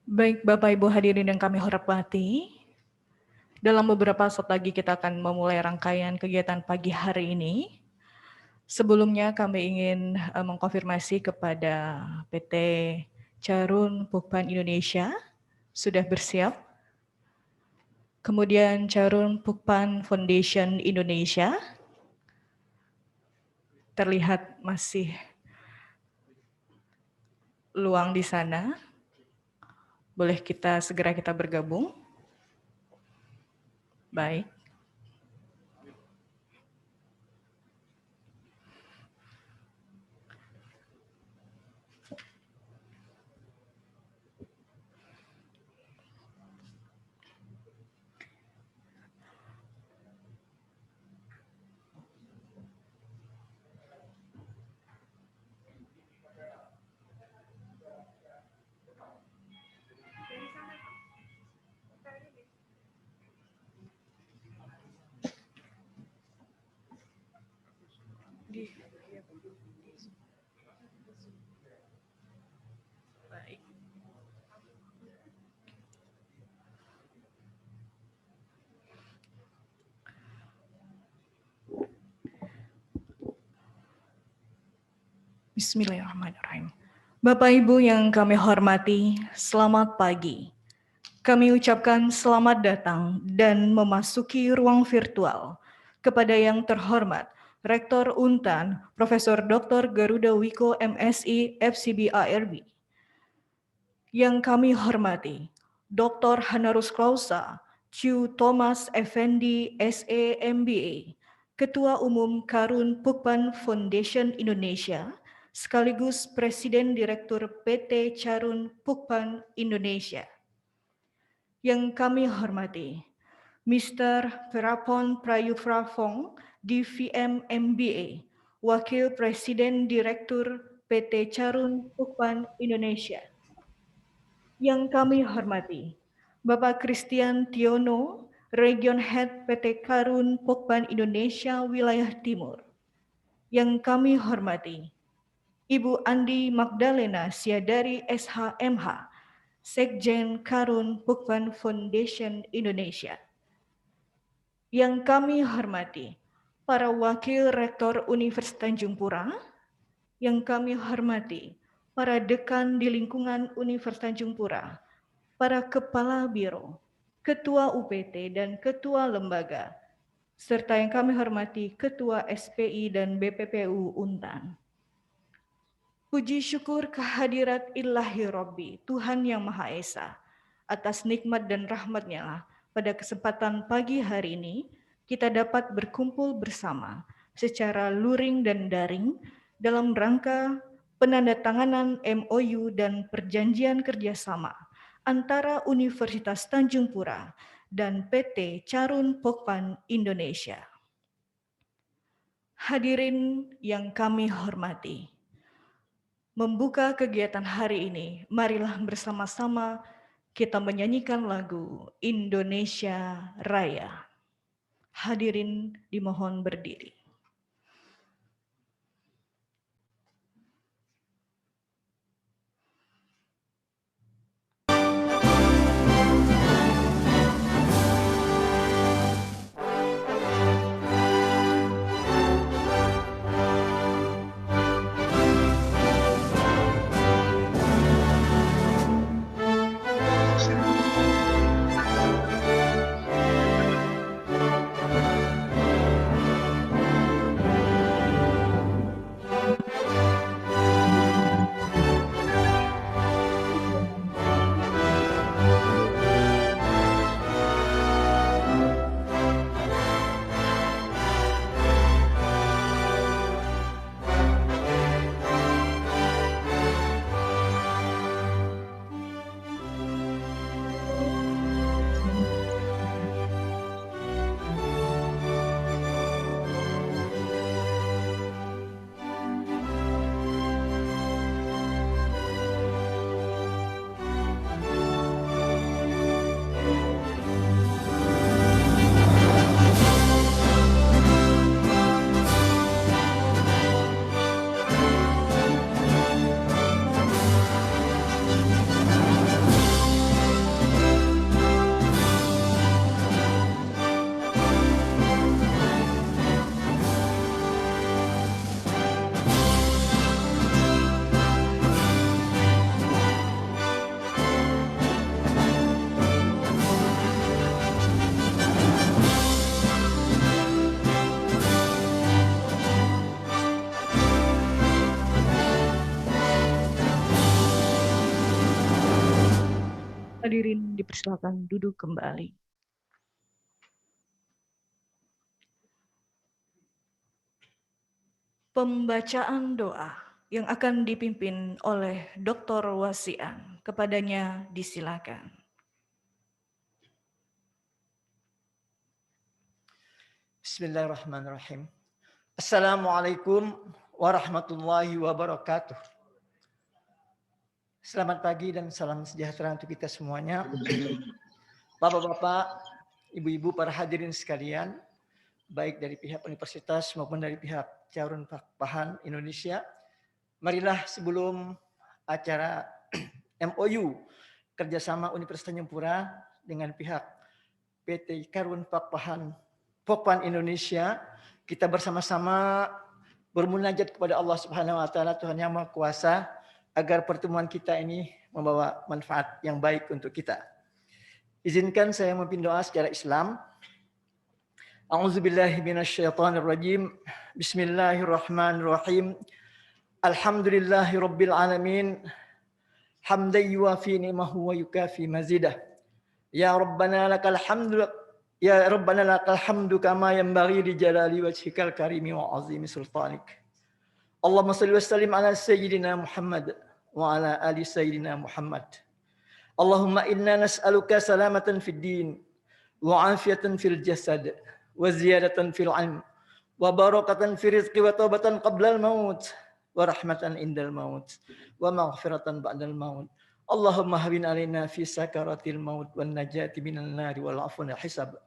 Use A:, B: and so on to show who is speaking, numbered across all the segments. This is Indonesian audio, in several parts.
A: Baik, Bapak Ibu hadirin yang kami hormati, dalam beberapa saat lagi kita akan memulai rangkaian kegiatan pagi hari ini. Sebelumnya kami ingin mengkonfirmasi kepada PT Carun Pukpan Indonesia sudah bersiap. Kemudian Carun Pukpan Foundation Indonesia terlihat masih luang di sana. Boleh segera kita bergabung. Baik. Baik. Bismillahirrahmanirrahim. Bapak Ibu yang kami hormati, selamat pagi. Kami ucapkan selamat datang dan memasuki ruang virtual kepada yang terhormat Rektor Untan, Profesor Dr. Garuda Wiko MSI FCB ARB. Yang kami hormati Dr. Hanarus Klausa, Chu Thomas Effendi SE MBA, Ketua Umum Karun Pukpan Foundation Indonesia, sekaligus Presiden Direktur PT Carun Pukpan Indonesia. Yang kami hormati Mr. Verapon Prayufrafong, DVM MBA, Wakil Presiden Direktur PT Carun Pukpan Indonesia. Yang kami hormati Bapak Christian Tiono, Region Head PT Karun Pukpan Indonesia Wilayah Timur. Yang kami hormati Ibu Andi Magdalena Siadari SHMH, Sekjen Karun Pukpan Foundation Indonesia. Yang kami hormati para Wakil Rektor Universitas Tanjung Pura, yang kami hormati para dekan di lingkungan Universitas Tanjung Pura, para Kepala Biro, Ketua UPT dan Ketua Lembaga, serta yang kami hormati Ketua SPI dan BPPU Untan. Puji syukur kehadirat Ilahi Robbi, Tuhan Yang Maha Esa, atas nikmat dan rahmat-Nya lah, pada kesempatan pagi hari ini, kita dapat berkumpul bersama secara luring dan daring dalam rangka penandatanganan MOU dan perjanjian kerjasama antara Universitas Tanjung Pura dan PT Carun Pukpan Indonesia. Hadirin yang kami hormati, membuka kegiatan hari ini, marilah bersama-sama kita menyanyikan lagu Indonesia Raya. Hadirin dimohon berdiri. hadirin dipersilakan duduk kembali. Pembacaan doa yang akan dipimpin oleh Dr. Wasian. Kepadanya disilakan.
B: Bismillahirrahmanirrahim. Assalamualaikum warahmatullahi wabarakatuh. Selamat pagi dan salam sejahtera untuk kita semuanya. Bapak-bapak, ibu-ibu, para hadirin sekalian, baik dari pihak universitas maupun dari pihak Carun Pakpahan Indonesia. Marilah sebelum acara MOU kerjasama Universitas Tanjung Pura dengan pihak PT Carun Pakpahan Indonesia, kita bersama-sama bermunajat kepada Allah Subhanahu wa taala, Tuhan yang Maha Kuasa, agar pertemuan kita ini membawa manfaat yang baik untuk kita. Izinkan saya memimpin doa secara Islam. A'udzubillahi minasyaitonirrajim. Bismillahirrahmanirrahim. Alhamdulillahirabbil alamin. Hamdan yuwafi ni'mahu wa yukafi mazidah. Ya Rabbana lakal hamdu kama yanbaghi li jalali wajhikal karimi wa azimi sultanik. Allahumma salli wa sallim ala sayyidina Muhammad wa ala ali sayyidina Muhammad. Allahumma inna nas'aluka salamatan fid din wa afiyatan fil jasad wa ziyadatan fil ilm wa barakatan fi rizqi wa taubatan qabla al maut wa rahmatan indal maut wa maghfiratan ba'dal maut. Allahumma hawin alaina fi sakaratil maut wan najati minan nari wal afwan hisab.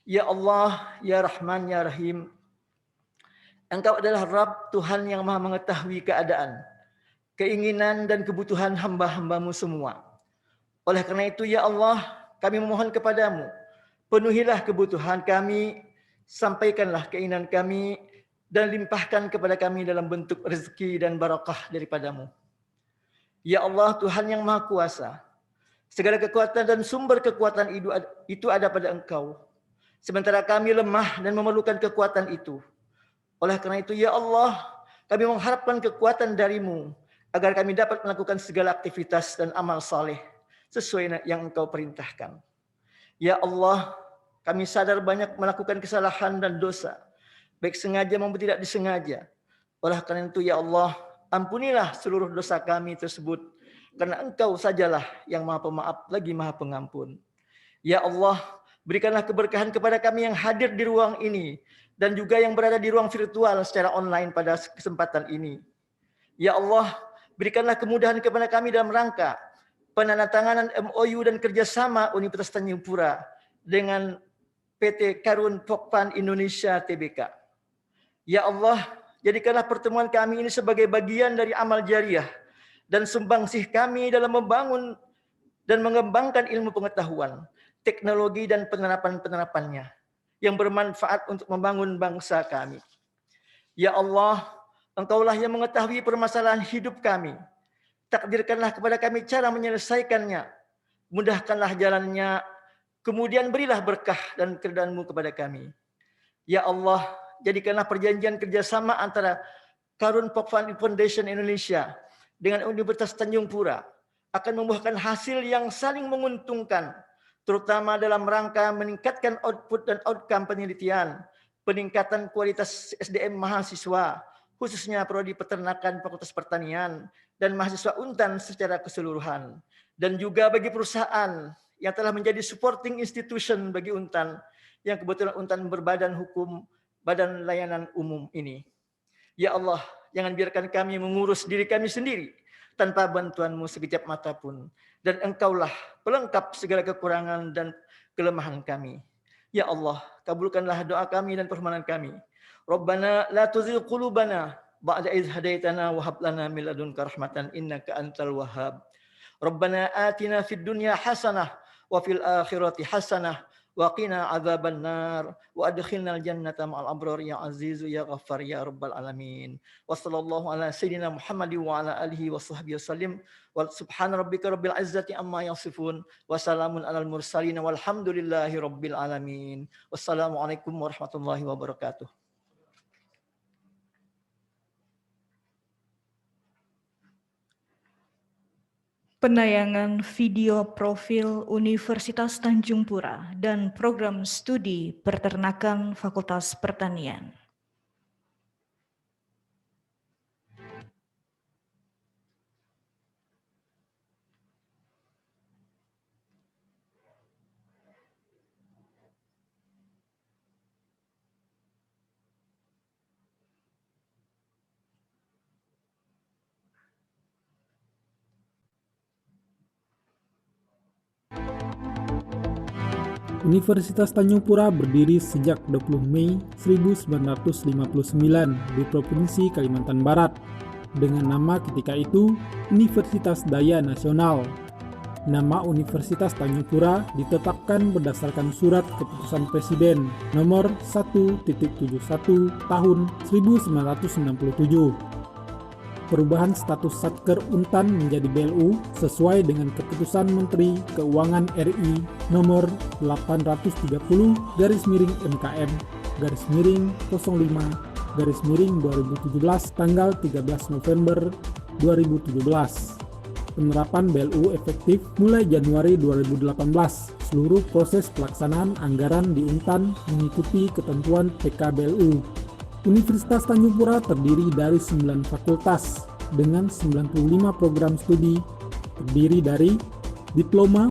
B: Ya Allah, ya Rahman, ya Rahim, Engkau adalah Rabb, Tuhan yang Maha mengetahui keadaan, keinginan dan kebutuhan hamba-hambamu semua. Oleh karena itu, ya Allah, kami memohon kepadamu, penuhilah kebutuhan kami, sampaikanlah keinginan kami, dan limpahkan kepada kami dalam bentuk rezeki dan barakah daripadamu. Ya Allah, Tuhan yang Maha Kuasa, segala kekuatan dan sumber kekuatan itu ada pada Engkau. Sementara kami lemah dan memerlukan kekuatan itu. Oleh karena itu, ya Allah, kami mengharapkan kekuatan darimu agar kami dapat melakukan segala aktivitas dan amal saleh sesuai yang Engkau perintahkan. Ya Allah, kami sadar banyak melakukan kesalahan dan dosa, baik sengaja maupun tidak disengaja. Oleh karena itu, ya Allah, ampunilah seluruh dosa kami tersebut, karena Engkau sajalah yang Maha Pemaaf lagi Maha Pengampun. Ya Allah, berikanlah keberkahan kepada kami yang hadir di ruang ini, dan juga yang berada di ruang virtual secara online pada kesempatan ini. Ya Allah, berikanlah kemudahan kepada kami dalam rangka penandatanganan MOU dan kerjasama Universitas Tanjung Pura dengan PT Carun Pakpahan Indonesia Tbk. Ya Allah, jadikanlah pertemuan kami ini sebagai bagian dari amal jariah dan sumbangsih kami dalam membangun dan mengembangkan ilmu pengetahuan, teknologi dan penerapan-penerapannya yang bermanfaat untuk membangun bangsa kami. Ya Allah, Engkaulah yang mengetahui permasalahan hidup kami. Takdirkanlah kepada kami cara menyelesaikannya. Mudahkanlah jalannya, kemudian berilah berkah dan keridhaan-Mu kepada kami. Ya Allah, jadikanlah perjanjian kerjasama antara Carun Pakpahan Foundation Indonesia dengan Universitas Tanjung Pura akan membuahkan hasil yang saling menguntungkan, terutama dalam rangka meningkatkan output dan outcome penelitian, peningkatan kualitas SDM mahasiswa, khususnya prodi peternakan Fakultas Pertanian, dan mahasiswa Untan secara keseluruhan. Dan juga bagi perusahaan yang telah menjadi supporting institution bagi Untan, yang kebetulan Untan berbadan hukum Badan Layanan Umum ini. Ya Allah, jangan biarkan kami mengurus diri kami sendiri tanpa bantuan-Mu sekejap mata pun. Dan Engkaulah pelengkap segala kekurangan dan kelemahan kami. Ya Allah, kabulkanlah doa kami dan permohonan kami. Rabbana la tuzigh qulubana ba'da idh hadaitana wa hab lana min ladunka rahmatan innaka antal wahhab. Rabbana atina fid dunya hasanah wa fil akhirati hasanah wa qina adzaban nar wa adkhilnal jannata ma'al abrar ya azizu ya ghaffar ya rabbal alamin. Wa sallallahu ala sayyidina Muhammad wa ala alihi wa sahbihi wasallim. Wa subhana rabbika rabbil izzati amma yasifun wa salamun alal mursalin walhamdulillahi rabbil alamin. Wassalamualaikum warahmatullahi wabarakatuh.
A: Penayangan video profil Universitas Tanjung Pura dan program studi peternakan Fakultas Pertanian.
C: Universitas Tanjung Pura berdiri sejak 20 Mei 1959 di Provinsi Kalimantan Barat dengan nama ketika itu Universitas Daya Nasional. Nama Universitas Tanjung Pura ditetapkan berdasarkan Surat Keputusan Presiden nomor 1.71 tahun 1967. Perubahan status Satker Untan menjadi BLU sesuai dengan Keputusan Menteri Keuangan RI nomor 830/05/05/2017 tanggal 13 November 2017. Penerapan BLU efektif mulai Januari 2018. Seluruh proses pelaksanaan anggaran di Untan mengikuti ketentuan PKBLU. Universitas Tanjung Pura terdiri dari 9 fakultas dengan 95 program studi, terdiri dari diploma,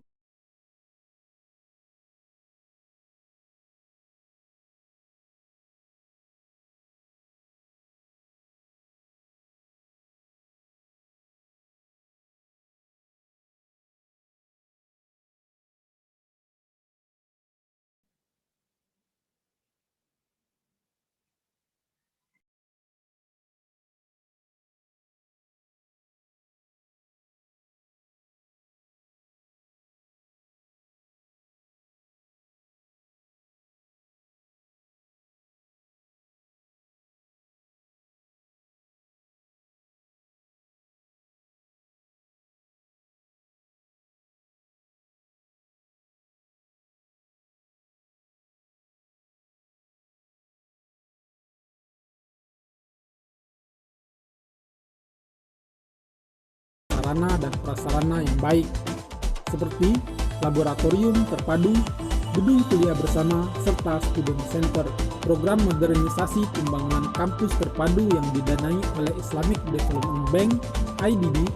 C: sarana dan prasarana yang baik, seperti laboratorium terpadu, gedung kuliah bersama, serta student center. Program modernisasi pembangunan kampus terpadu yang didanai oleh Islamic Development Bank (IDB)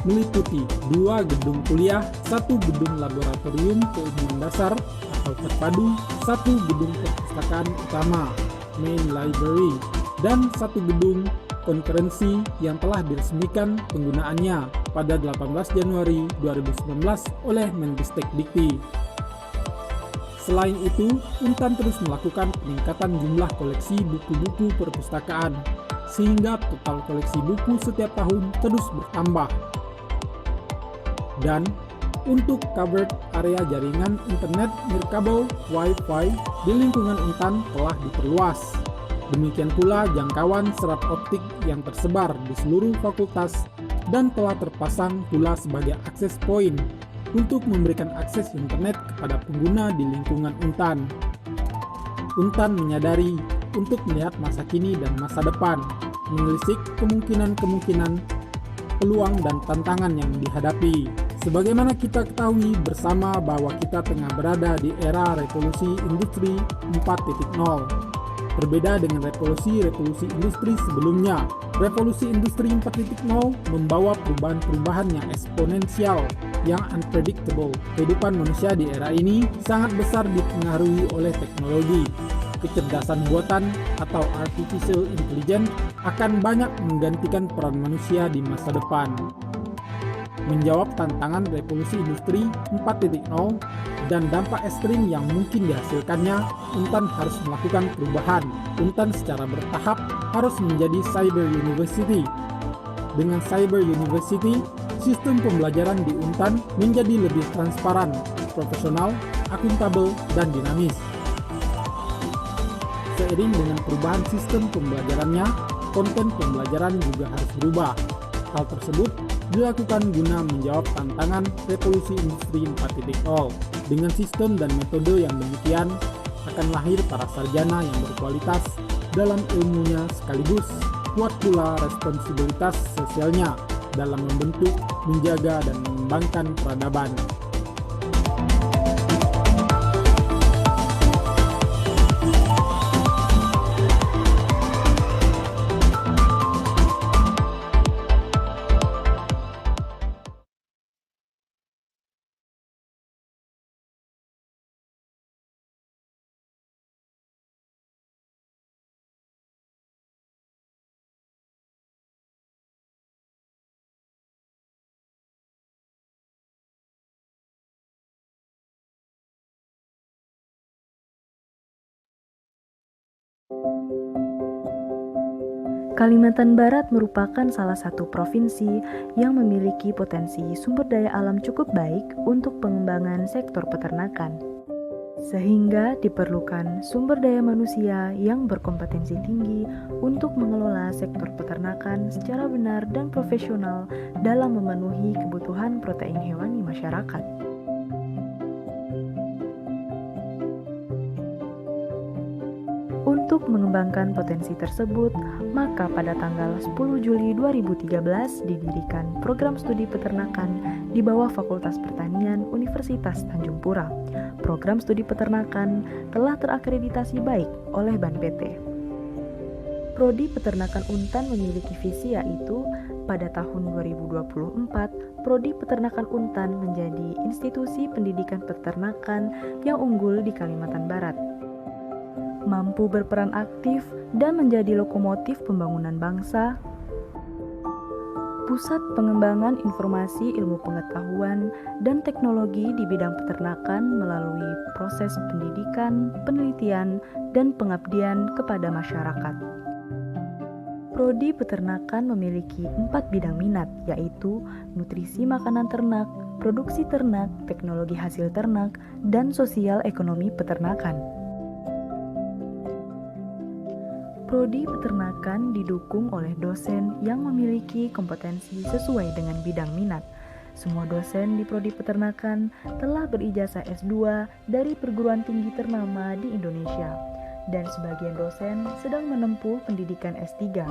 C: meliputi 2 gedung kuliah, 1 gedung laboratorium keilmuan dasar atau terpadu, 1 gedung perpustakaan utama (main library), dan 1 gedung konferensi yang telah diresmikan penggunaannya pada 18 Januari 2019 oleh Mendikbud. Selain itu, Untan terus melakukan peningkatan jumlah koleksi buku-buku perpustakaan, sehingga total koleksi buku setiap tahun terus bertambah. Dan untuk covered area jaringan internet nirkabel Wi-Fi di lingkungan Untan telah diperluas. Demikian pula jangkauan serat optik yang tersebar di seluruh fakultas dan telah terpasang pula sebagai akses point untuk memberikan akses internet kepada pengguna di lingkungan Untan. Untan menyadari untuk melihat masa kini dan masa depan, menelisik kemungkinan-kemungkinan, peluang dan tantangan yang dihadapi. Sebagaimana kita ketahui bersama bahwa kita tengah berada di era revolusi industri 4.0. Berbeda dengan revolusi industri sebelumnya, revolusi industri 4.0 membawa perubahan-perubahan yang eksponensial, yang unpredictable. Kehidupan manusia di era ini sangat besar dipengaruhi oleh teknologi. Kecerdasan buatan atau artificial intelligence akan banyak menggantikan peran manusia di masa depan. Menjawab tantangan revolusi industri 4.0 dan dampak ekstrim yang mungkin dihasilkannya, Untan harus melakukan perubahan. Untan secara bertahap harus menjadi cyber university. Dengan cyber university, sistem pembelajaran di Untan menjadi lebih transparan, profesional, akuntabel, dan dinamis. Seiring dengan perubahan sistem pembelajarannya, konten pembelajaran juga harus berubah. Hal tersebut dilakukan guna menjawab tantangan revolusi industri 4.0. Dengan sistem dan metode yang demikian, akan lahir para sarjana yang berkualitas dalam ilmunya sekaligus kuat pula responsibilitas sosialnya dalam membentuk, menjaga, dan mengembangkan peradaban.
D: Kalimantan Barat merupakan salah satu provinsi yang memiliki potensi sumber daya alam cukup baik untuk pengembangan sektor peternakan. Sehingga diperlukan sumber daya manusia yang berkompetensi tinggi untuk mengelola sektor peternakan secara benar dan profesional dalam memenuhi kebutuhan protein hewani masyarakat. Untuk mengembangkan potensi tersebut, maka pada tanggal 10 Juli 2013 didirikan program studi peternakan di bawah Fakultas Pertanian Universitas Tanjung Pura. Program studi peternakan telah terakreditasi baik oleh BANPT. Prodi Peternakan Untan memiliki visi yaitu pada tahun 2024, Prodi Peternakan Untan menjadi institusi pendidikan peternakan yang unggul di Kalimantan Barat, mampu berperan aktif dan menjadi lokomotif pembangunan bangsa, pusat pengembangan informasi ilmu pengetahuan dan teknologi di bidang peternakan melalui proses pendidikan, penelitian, dan pengabdian kepada masyarakat. Prodi Peternakan memiliki 4 bidang minat, yaitu nutrisi makanan ternak, produksi ternak, teknologi hasil ternak, dan sosial ekonomi peternakan. Prodi Peternakan didukung oleh dosen yang memiliki kompetensi sesuai dengan bidang minat. Semua dosen di Prodi Peternakan telah berijazah S2 dari perguruan tinggi ternama di Indonesia, dan sebagian dosen sedang menempuh pendidikan S3.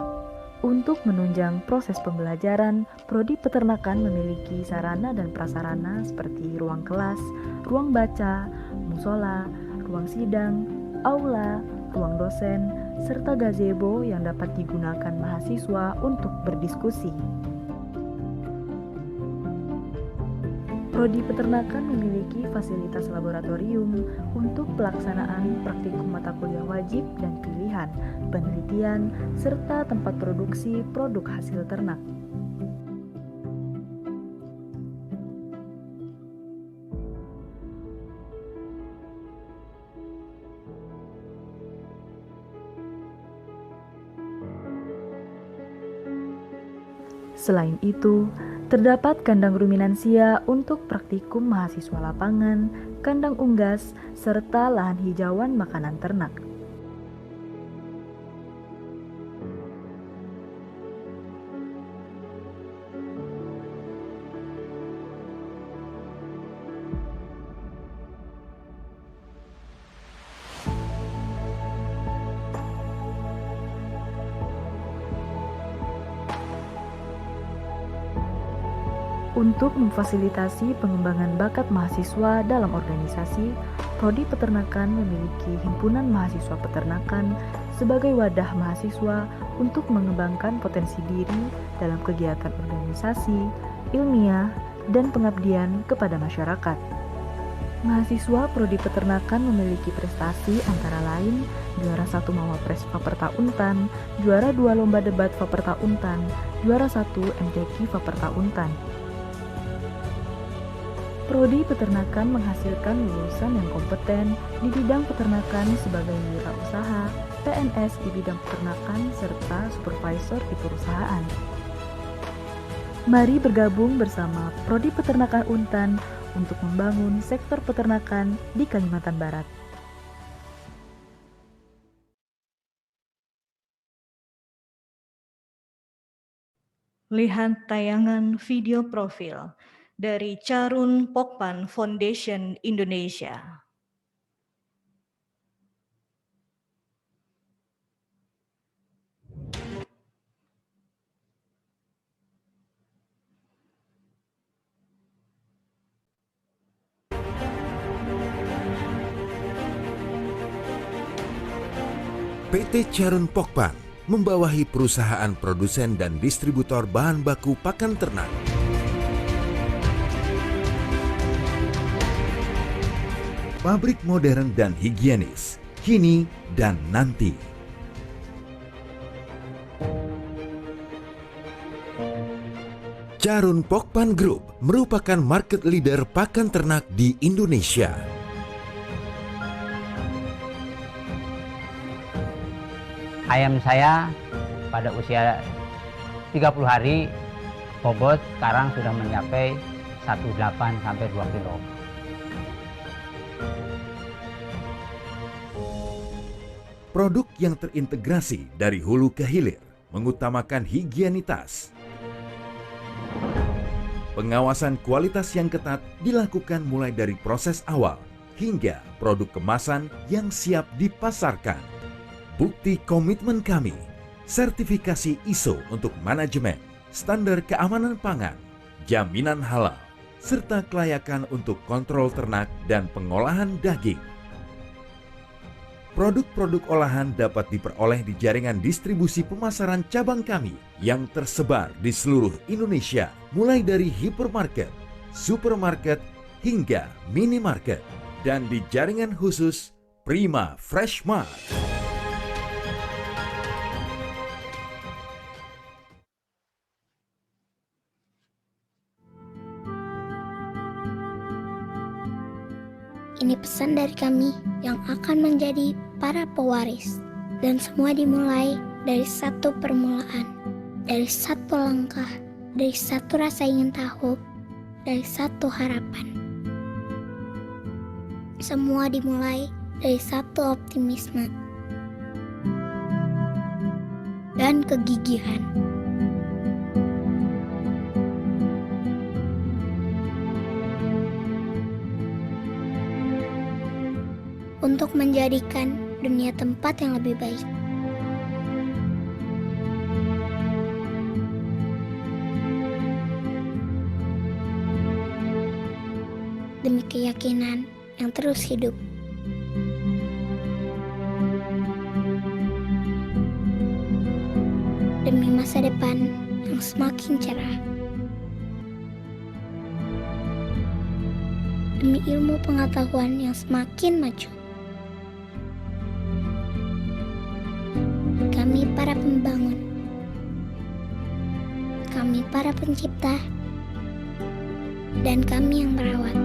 D: Untuk menunjang proses pembelajaran, Prodi Peternakan memiliki sarana dan prasarana seperti ruang kelas, ruang baca, musola, ruang sidang, aula, ruang dosen, serta gazebo yang dapat digunakan mahasiswa untuk berdiskusi. Prodi Peternakan memiliki fasilitas laboratorium untuk pelaksanaan praktikum mata kuliah wajib dan pilihan, penelitian, serta tempat produksi produk hasil ternak. Selain itu, terdapat kandang ruminansia untuk praktikum mahasiswa lapangan, kandang unggas, serta lahan hijauan makanan ternak. Untuk memfasilitasi pengembangan bakat mahasiswa dalam organisasi, Prodi Peternakan memiliki Himpunan Mahasiswa Peternakan sebagai wadah mahasiswa untuk mengembangkan potensi diri dalam kegiatan organisasi, ilmiah, dan pengabdian kepada masyarakat. Mahasiswa Prodi Peternakan memiliki prestasi antara lain juara 1 Mawapres Faperta Untan, juara 2 Lomba Debat Faperta Untan, juara 1 MTQ Faperta Untan. Prodi Peternakan menghasilkan lulusan yang kompeten di bidang peternakan sebagai wirausaha, PNS di bidang peternakan, serta supervisor di perusahaan. Mari bergabung bersama Prodi Peternakan Untan untuk membangun sektor peternakan di Kalimantan Barat.
A: Lihat tayangan video profil dari Carun Pokpan Foundation Indonesia.
E: PT Charun Pokpan membawahi perusahaan produsen dan distributor bahan baku pakan ternak. Pabrik modern dan higienis, kini dan nanti. Charun Pokpan Group merupakan market leader pakan ternak di Indonesia.
F: Ayam saya pada usia 30 hari bobot sekarang sudah mencapai 1,8 sampai 2 kilo.
E: Produk yang terintegrasi dari hulu ke hilir mengutamakan higienitas. Pengawasan kualitas yang ketat dilakukan mulai dari proses awal hingga produk kemasan yang siap dipasarkan. Bukti komitmen kami, sertifikasi ISO untuk manajemen, standar keamanan pangan, jaminan halal, serta kelayakan untuk kontrol ternak dan pengolahan daging. Produk-produk olahan dapat diperoleh di jaringan distribusi pemasaran cabang kami yang tersebar di seluruh Indonesia, mulai dari hipermarket, supermarket, hingga minimarket, dan di jaringan khusus Prima Fresh Mart.
G: Ini pesan dari kami yang akan menjadi para pewaris. Dan semua dimulai dari satu permulaan, dari satu langkah, dari satu rasa ingin tahu, dari satu harapan. Semua dimulai dari satu optimisme dan kegigihan. Untuk menjadikan dunia tempat yang lebih baik. Demi keyakinan yang terus hidup. Demi masa depan yang semakin cerah. Demi ilmu pengetahuan yang semakin maju. Kami para pembangun, kami para pencipta, dan kami yang merawat.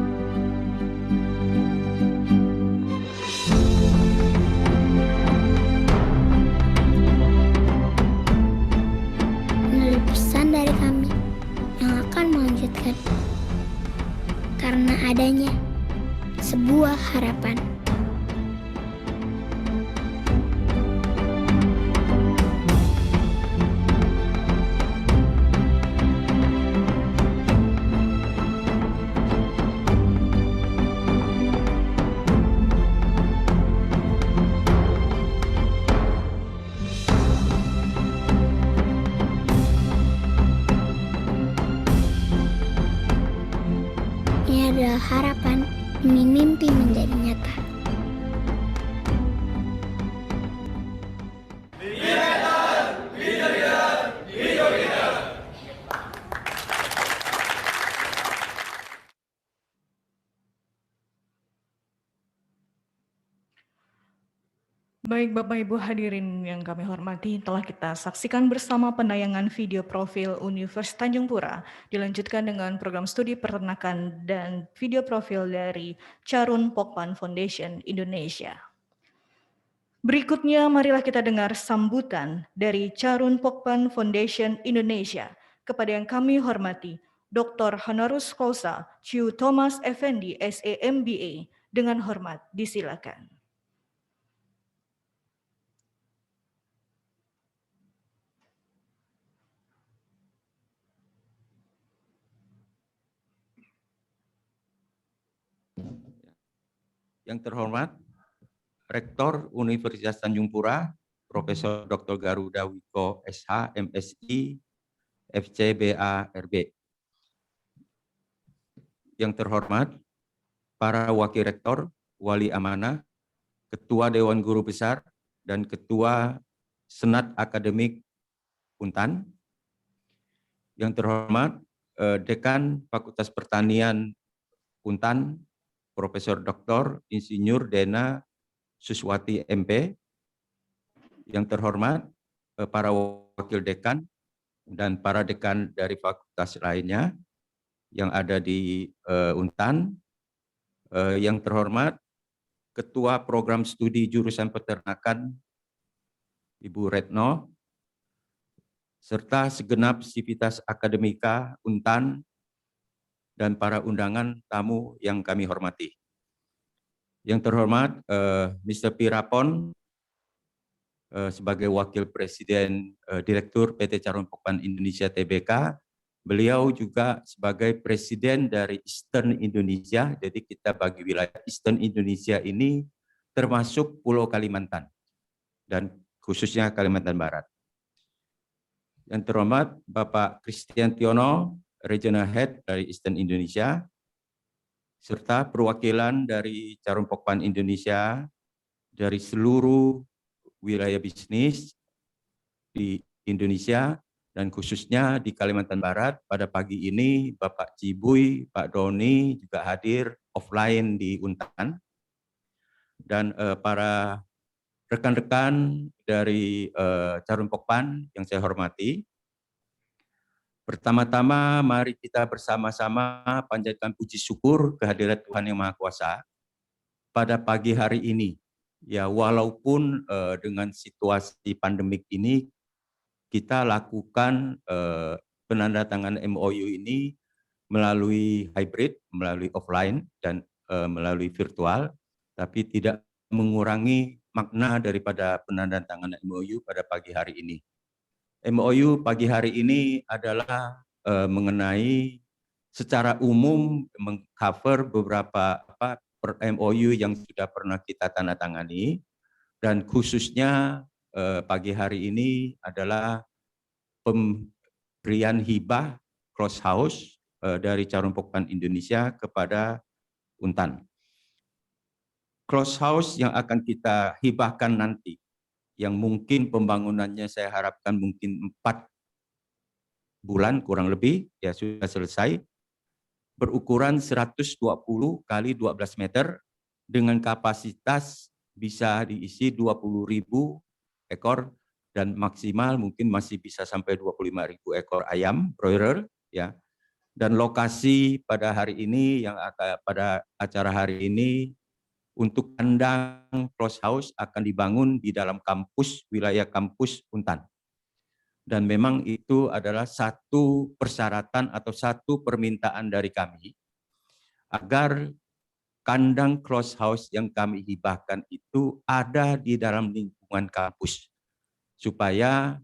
G: Melalui pesan dari kami yang akan melanjutkan, karena adanya sebuah harapan. Ini adalah harapan demi mimpi menjadi nyata.
A: Baik Bapak Ibu hadirin yang kami hormati, telah kita saksikan bersama penayangan video profil Universitas Tanjung Pura, dilanjutkan dengan program studi peternakan dan video profil dari Charun Pokpan Foundation Indonesia. Berikutnya marilah kita dengar sambutan dari Charun Pokpan Foundation Indonesia kepada yang kami hormati Dr. Honoris Causa Chiu Thomas Effendi SEMBA. Dengan hormat disilakan.
H: Yang terhormat Rektor Universitas Tanjung Pura, Profesor Dr. Garuda Wiko SH, MSI, FCBA RB. Yang terhormat para Wakil Rektor, Wali Amanah, Ketua Dewan Guru Besar, dan Ketua Senat Akademik Untan. Yang terhormat Dekan Fakultas Pertanian Untan, Profesor Dr. Insinyur Dena Suswati MP. Yang terhormat para wakil dekan dan para dekan dari fakultas lainnya yang ada di Untan. Yang terhormat Ketua Program Studi Jurusan Peternakan Ibu Retno, serta segenap sivitas akademika Untan dan para undangan tamu yang kami hormati. Yang terhormat Mr. Pirapon sebagai Wakil Presiden Direktur PT Carun Pokpan Indonesia Tbk. Beliau juga sebagai Presiden dari Eastern Indonesia, jadi kita bagi wilayah Eastern Indonesia ini termasuk Pulau Kalimantan dan khususnya Kalimantan Barat. Yang terhormat Bapak Christian Tiono, Regional Head dari Eastern Indonesia, serta perwakilan dari Carun Pokpan Indonesia dari seluruh wilayah bisnis di Indonesia dan khususnya di Kalimantan Barat. Pada pagi ini Bapak Cibuy, Pak Doni juga hadir offline di Untan, dan para rekan-rekan dari Carun Pokpan yang saya hormati. Pertama-tama mari kita bersama-sama panjatkan puji syukur kehadirat Tuhan Yang Maha Kuasa pada pagi hari ini. Ya, walaupun dengan situasi pandemik ini kita lakukan penandatanganan MOU ini melalui hybrid, melalui offline dan melalui virtual, tapi tidak mengurangi makna daripada penandatanganan MOU pada pagi hari ini. MOU pagi hari ini adalah mengenai secara umum mengcover beberapa MOU yang sudah pernah kita tanda tangani, dan khususnya pagi hari ini adalah pemberian hibah close house dari Carun Pokpan Indonesia kepada Untan. Close house yang akan kita hibahkan nanti, yang mungkin pembangunannya saya harapkan mungkin 4 bulan kurang lebih ya sudah selesai, berukuran 120 kali 12 meter dengan kapasitas bisa diisi 20.000 ekor dan maksimal mungkin masih bisa sampai 25.000 ekor ayam broiler ya. Dan lokasi pada hari ini yang pada acara hari ini untuk kandang close house akan dibangun di dalam kampus, wilayah kampus Untan. Dan memang itu adalah satu persyaratan atau satu permintaan dari kami agar kandang close house yang kami hibahkan itu ada di dalam lingkungan kampus supaya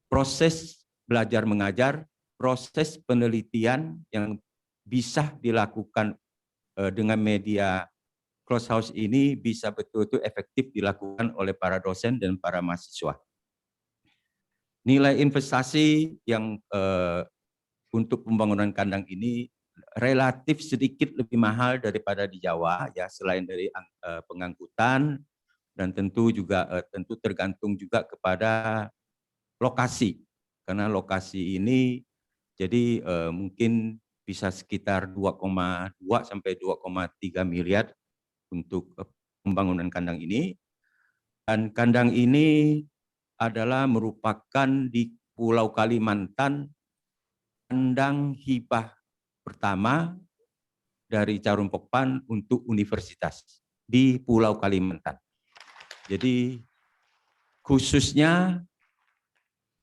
H: proses belajar mengajar, proses penelitian yang bisa dilakukan dengan media close house ini bisa betul-betul efektif dilakukan oleh para dosen dan para mahasiswa. Nilai investasi yang untuk pembangunan kandang ini relatif sedikit lebih mahal daripada di Jawa ya, selain dari pengangkutan dan tentu juga tentu tergantung juga kepada lokasi, karena lokasi ini jadi mungkin bisa sekitar 2,2 sampai 2,3 miliar untuk pembangunan kandang ini. Dan kandang ini adalah merupakan di Pulau Kalimantan kandang hibah pertama dari Carun Pokpan untuk universitas di Pulau Kalimantan. Jadi khususnya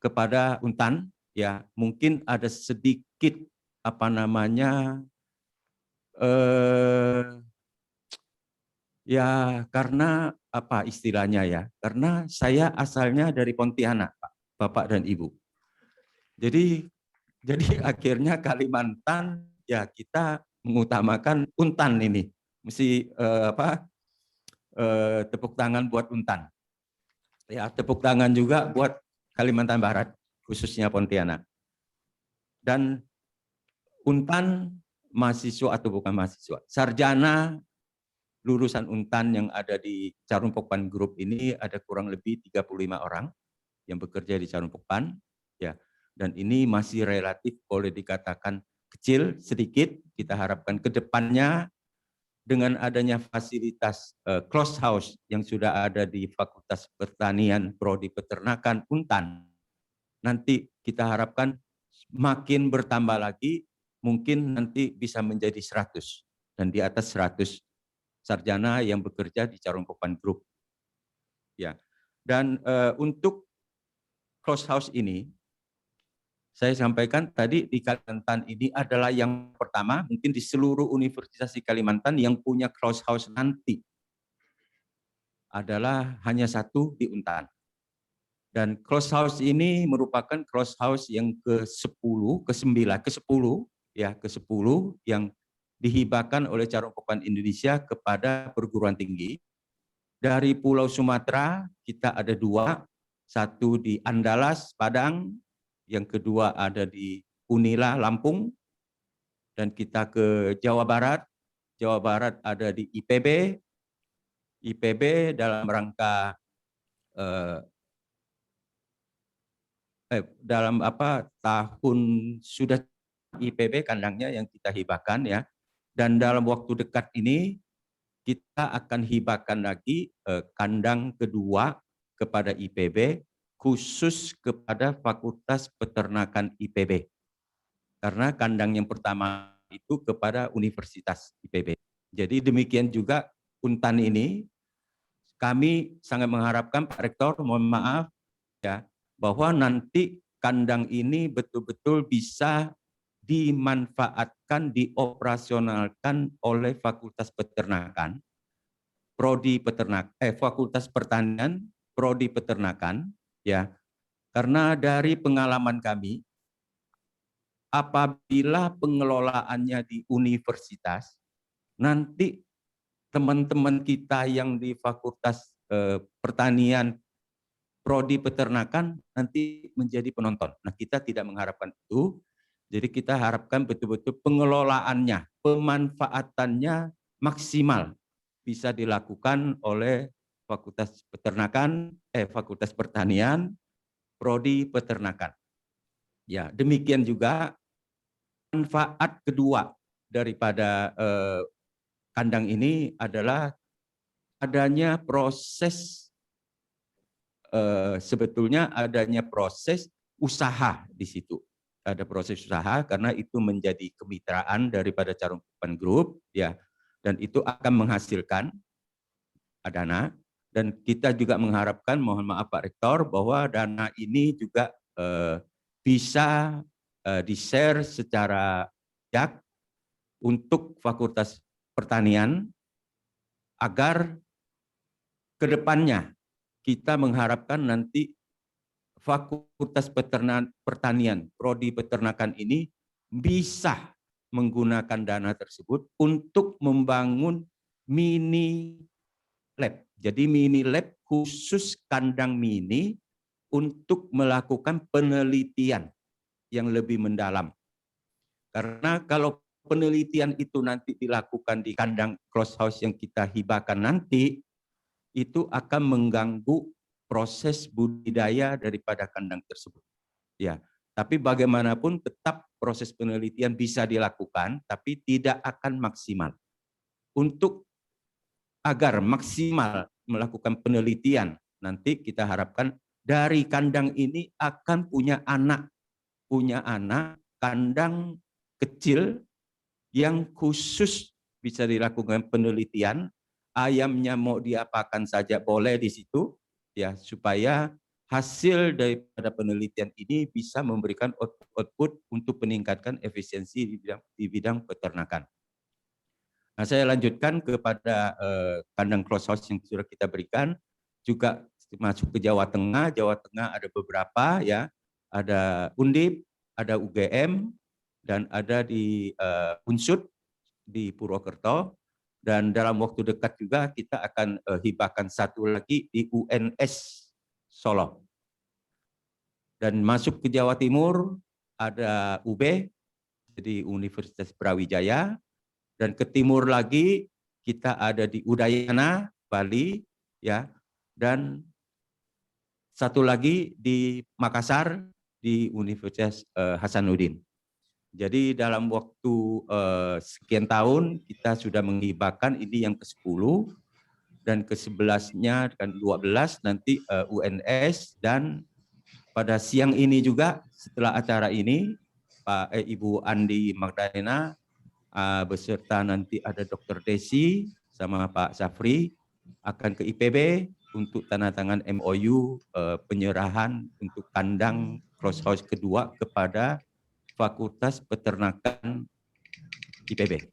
H: kepada Untan ya, mungkin ada sedikit apa namanya ya karena apa istilahnya ya, karena saya asalnya dari Pontianak, Pak, Bapak dan Ibu. Jadi akhirnya Kalimantan ya kita mengutamakan Untan ini. Mesti tepuk tangan buat Untan. Ya, tepuk tangan juga buat Kalimantan Barat, khususnya Pontianak. Dan Untan mahasiswa atau bukan mahasiswa, sarjana lulusan Untan yang ada di Carun Pokpan Group ini ada kurang lebih 35 orang yang bekerja di Carun Pokpan, ya. Dan ini masih relatif boleh dikatakan kecil sedikit. Kita harapkan ke depannya dengan adanya fasilitas closed house yang sudah ada di Fakultas Pertanian Prodi Peternakan Untan, nanti kita harapkan makin bertambah lagi, mungkin nanti bisa menjadi 100 dan di atas 100 sarjana yang bekerja di Carun Pokpan Group. Ya. Dan untuk closed house ini, saya sampaikan tadi di Kalimantan ini adalah yang pertama mungkin di seluruh universitas di Kalimantan yang punya closed house nanti adalah hanya satu di Untan. Dan closed house ini merupakan closed house yang ke-10, ke-10 ya, ke-10 yang dihibahkan oleh Carun Pokpan Indonesia kepada perguruan tinggi. Dari Pulau Sumatera kita ada 2, satu di Andalas, Padang, yang kedua ada di Unila, Lampung, dan kita ke Jawa Barat. Jawa Barat ada di IPB. IPB dalam rangka tahun sudah IPB kandangnya yang kita hibahkan ya. Dan dalam waktu dekat ini kita akan hibahkan lagi kandang kedua kepada IPB khusus kepada Fakultas Peternakan IPB. Karena kandang yang pertama itu kepada Universitas IPB. Jadi demikian juga Untan ini kami sangat mengharapkan Pak Rektor, mohon maaf ya, bahwa nanti kandang ini betul-betul bisa dimanfaatkan, dioperasionalkan oleh Fakultas Peternakan, Fakultas Pertanian, Prodi Peternakan, ya. Karena dari pengalaman kami, apabila pengelolaannya di universitas, nanti teman-teman kita yang di Fakultas Pertanian, Prodi Peternakan nanti menjadi penonton. Nah, kita tidak mengharapkan itu. Jadi kita harapkan betul-betul pengelolaannya, pemanfaatannya maksimal bisa dilakukan oleh Fakultas Peternakan, Fakultas Pertanian, Prodi Peternakan. Ya, demikian juga manfaat kedua daripada kandang ini adalah adanya proses sebetulnya adanya proses usaha di situ. Ada proses usaha karena itu menjadi kemitraan daripada Carun Pokpan Group ya, dan itu akan menghasilkan dana, dan kita juga mengharapkan, mohon maaf Pak Rektor, bahwa dana ini juga bisa di-share secara bijak untuk Fakultas Pertanian agar kedepannya kita mengharapkan nanti Fakultas Pertanian, Prodi Peternakan ini bisa menggunakan dana tersebut untuk membangun mini lab. Jadi mini lab khusus kandang mini untuk melakukan penelitian yang lebih mendalam. Karena kalau penelitian itu nanti dilakukan di kandang closed house yang kita hibahkan nanti, itu akan mengganggu proses budidaya daripada kandang tersebut. Ya, tapi bagaimanapun tetap proses penelitian bisa dilakukan, tapi tidak akan maksimal. Untuk agar maksimal melakukan penelitian, nanti kita harapkan dari kandang ini akan punya anak kandang kecil yang khusus bisa dilakukan penelitian. Ayamnya mau diapakan saja boleh di situ, ya, supaya hasil daripada penelitian ini bisa memberikan output untuk meningkatkan efisiensi di bidang peternakan. Nah, saya lanjutkan kepada kandang closed house yang sudah kita berikan, juga masuk ke Jawa Tengah. Jawa Tengah ada beberapa ya, ada Undip, ada UGM, dan ada di Unsud di Purwokerto. Dan dalam waktu dekat juga kita akan hibahkan satu lagi di UNS Solo. Dan masuk ke Jawa Timur ada UB, jadi Universitas Brawijaya. Dan ke timur lagi kita ada di Udayana, Bali, ya, dan satu lagi di Makassar di Universitas Hasanuddin. Jadi dalam waktu sekian tahun kita sudah menghibahkan ini yang ke-10 dan ke-11-nya dan 12 nanti UNS, dan pada siang ini juga setelah acara ini Ibu Andi Magdalena beserta nanti ada Dr. Desi sama Pak Safri akan ke IPB untuk tanda tangan MOU penyerahan untuk kandang cross house kedua kepada Fakultas Peternakan IPB.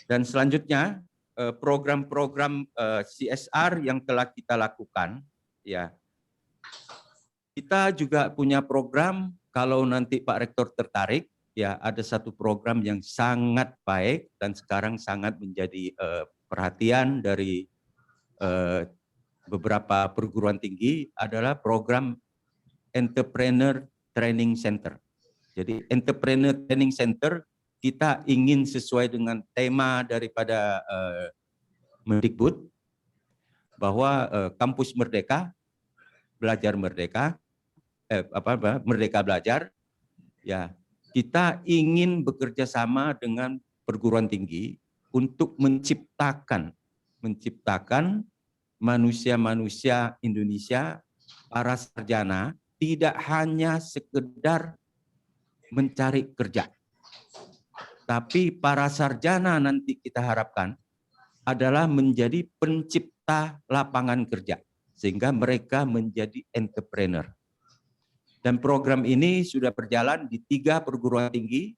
H: Dan selanjutnya program-program CSR yang telah kita lakukan, ya, kita juga punya program. Kalau nanti Pak Rektor tertarik, ya, ada satu program yang sangat baik dan sekarang sangat menjadi perhatian dari beberapa perguruan tinggi, adalah program Entrepreneur Training Center. Jadi Entrepreneur Training Center kita ingin sesuai dengan tema daripada Mendikbud, bahwa kampus merdeka, belajar merdeka, merdeka belajar, ya, kita ingin bekerja sama dengan perguruan tinggi untuk menciptakan manusia-manusia Indonesia, para sarjana, tidak hanya sekedar mencari kerja, tapi para sarjana nanti kita harapkan adalah menjadi pencipta lapangan kerja, sehingga mereka menjadi entrepreneur. Dan program ini sudah berjalan di 3 perguruan tinggi,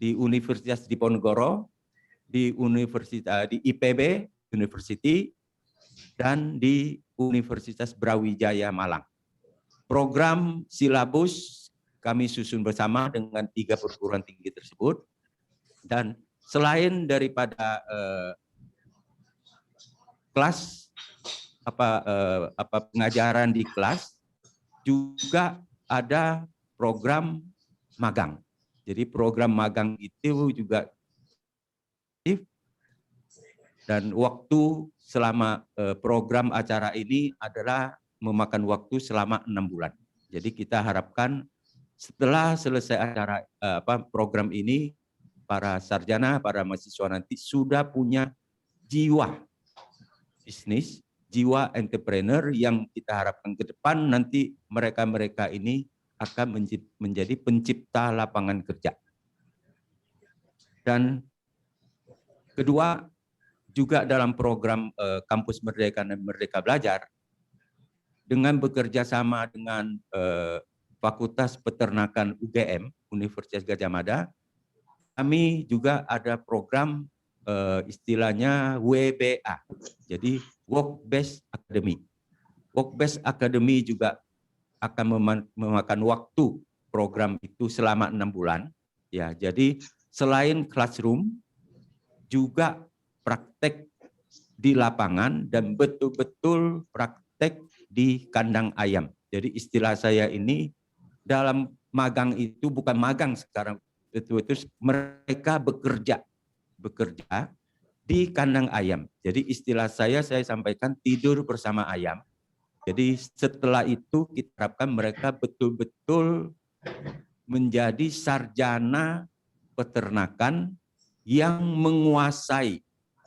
H: di Universitas Diponegoro, di Universitas di IPB University, dan di Universitas Brawijaya Malang. Program silabus kami susun bersama dengan 3 perguruan tinggi tersebut, dan selain daripada kelas pengajaran di kelas, juga ada program magang. Jadi program magang itu juga aktif, dan waktu selama program acara ini adalah memakan waktu selama 6 bulan. Jadi kita harapkan setelah selesai acara program ini, para sarjana, para mahasiswa nanti sudah punya jiwa bisnis, jiwa entrepreneur yang kita harapkan ke depan nanti mereka-mereka ini akan menjadi pencipta lapangan kerja. Dan kedua, juga dalam program Kampus Merdeka dan Merdeka Belajar, dengan bekerja sama dengan Fakultas Peternakan UGM, Universitas Gadjah Mada, kami juga ada program istilahnya WBA, jadi Work Based Academy. Work Based Academy juga akan memakan waktu program itu selama 6 bulan. Ya, jadi selain classroom, juga praktek di lapangan dan betul-betul praktek di kandang ayam. Jadi istilah saya ini dalam magang itu bukan magang sekarang, betul-betul mereka bekerja di kandang ayam. Jadi istilah saya sampaikan tidur bersama ayam. Jadi setelah itu kita harapkan mereka betul-betul menjadi sarjana peternakan yang menguasai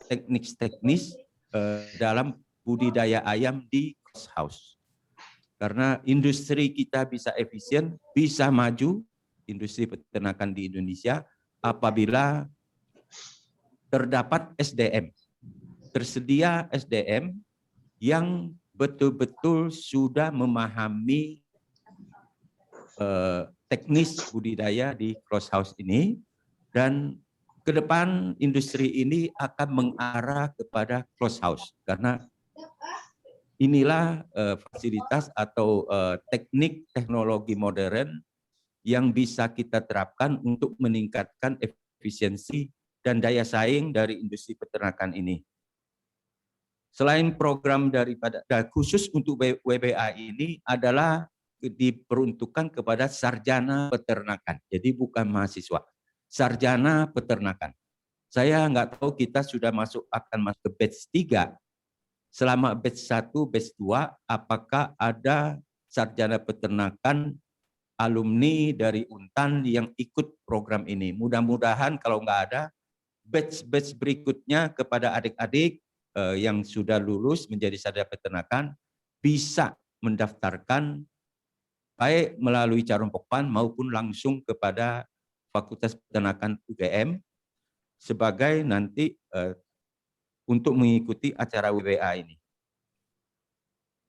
H: teknik-teknis dalam budidaya ayam di cross house. Karena industri kita bisa efisien, bisa maju, industri peternakan di Indonesia, apabila terdapat SDM, tersedia SDM yang betul-betul sudah memahami teknis budidaya di cross house ini, dan ke depan industri ini akan mengarah kepada cross house, karena inilah fasilitas atau teknik teknologi modern yang bisa kita terapkan untuk meningkatkan efisiensi dan daya saing dari industri peternakan ini. Selain program daripada khusus untuk WBA ini adalah diperuntukkan kepada sarjana peternakan. Jadi bukan mahasiswa, sarjana peternakan. Saya nggak tahu kita sudah akan masuk ke batch 3. Selama batch 1, batch 2, apakah ada sarjana peternakan alumni dari Untan yang ikut program ini? Mudah-mudahan kalau nggak ada, batch-batch berikutnya kepada adik-adik yang sudah lulus menjadi sarjana peternakan bisa mendaftarkan baik melalui Caron Pokpan maupun langsung kepada Fakultas Peternakan UGM sebagai nanti untuk mengikuti acara WBA ini.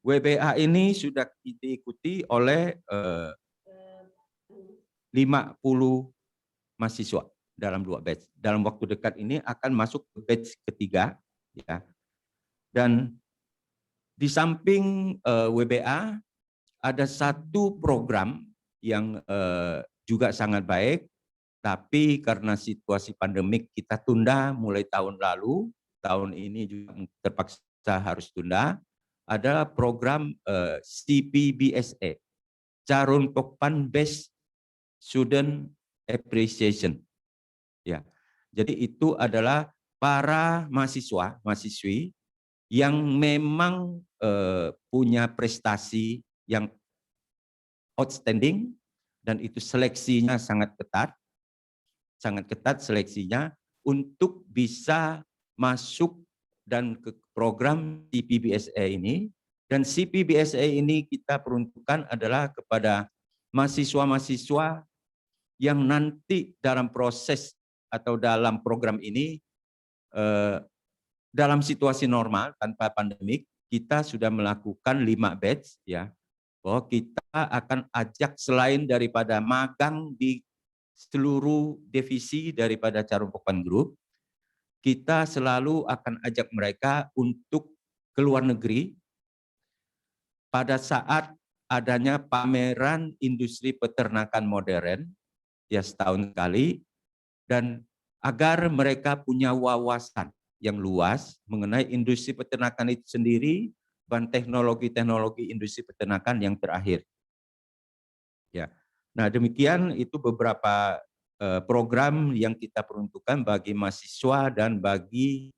H: WBA ini sudah diikuti oleh 50 mahasiswa dalam 2 batch. Dalam waktu dekat ini akan masuk ke batch ketiga, ya. Dan di samping WBA ada satu program yang juga sangat baik, tapi karena situasi pandemik kita tunda mulai tahun lalu. Tahun ini juga terpaksa harus tunda, adalah program CPBSA, Caron Pokpan Based Student Appreciation. Ya, jadi itu adalah para mahasiswi yang memang punya prestasi yang outstanding dan itu seleksinya sangat ketat seleksinya untuk bisa masuk dan ke program CPBSA ini. Dan CPBSA ini kita peruntukkan adalah kepada mahasiswa-mahasiswa yang nanti dalam proses atau dalam program ini dalam situasi normal tanpa pandemik, kita sudah melakukan 5 batch, ya, bahwa kita akan ajak selain daripada magang di seluruh divisi daripada Caron Pokpan Group, kita selalu akan ajak mereka untuk ke luar negeri pada saat adanya pameran industri peternakan modern, ya, setahun sekali, dan agar mereka punya wawasan yang luas mengenai industri peternakan itu sendiri dan teknologi-teknologi industri peternakan yang terakhir. Ya. Nah, demikian itu beberapa program yang kita peruntukkan bagi mahasiswa dan bagi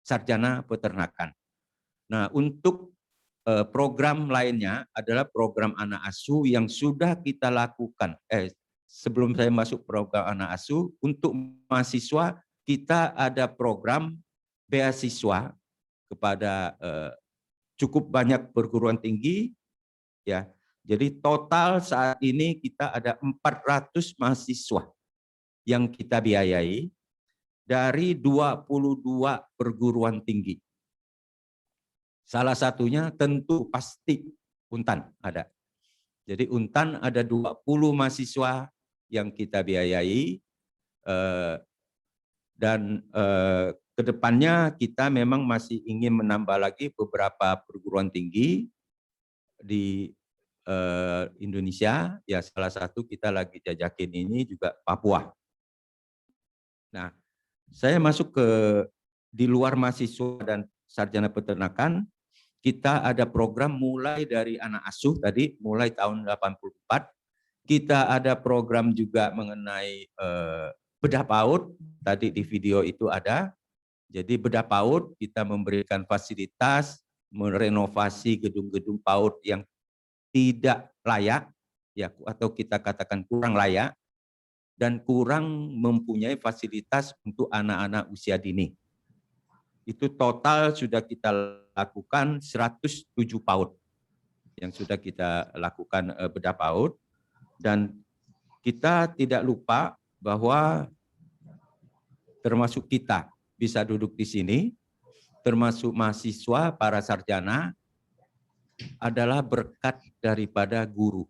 H: sarjana peternakan. Nah, untuk program lainnya adalah program anak asuh yang sudah kita lakukan. Sebelum saya masuk program anak asuh, untuk mahasiswa kita ada program beasiswa kepada cukup banyak perguruan tinggi, ya. Jadi total saat ini kita ada 400 mahasiswa yang kita biayai dari 22 perguruan tinggi. Salah satunya tentu pasti Untan ada. Jadi Untan ada 20 mahasiswa yang kita biayai, dan kedepannya kita memang masih ingin menambah lagi beberapa perguruan tinggi di Indonesia. Ya, salah satu kita lagi jajakin ini juga Papua. Nah, saya masuk di luar mahasiswa dan sarjana peternakan, kita ada program mulai dari anak asuh tadi, mulai tahun 84. Kita ada program juga mengenai bedah PAUD, tadi di video itu ada. Jadi bedah PAUD kita memberikan fasilitas, merenovasi gedung-gedung PAUD yang tidak layak, ya, atau kita katakan kurang layak, dan kurang mempunyai fasilitas untuk anak-anak usia dini. Itu total sudah kita lakukan 107 PAUD yang sudah kita lakukan bedah PAUD. Dan kita tidak lupa bahwa termasuk kita bisa duduk di sini, termasuk mahasiswa, para sarjana, adalah berkat daripada guru.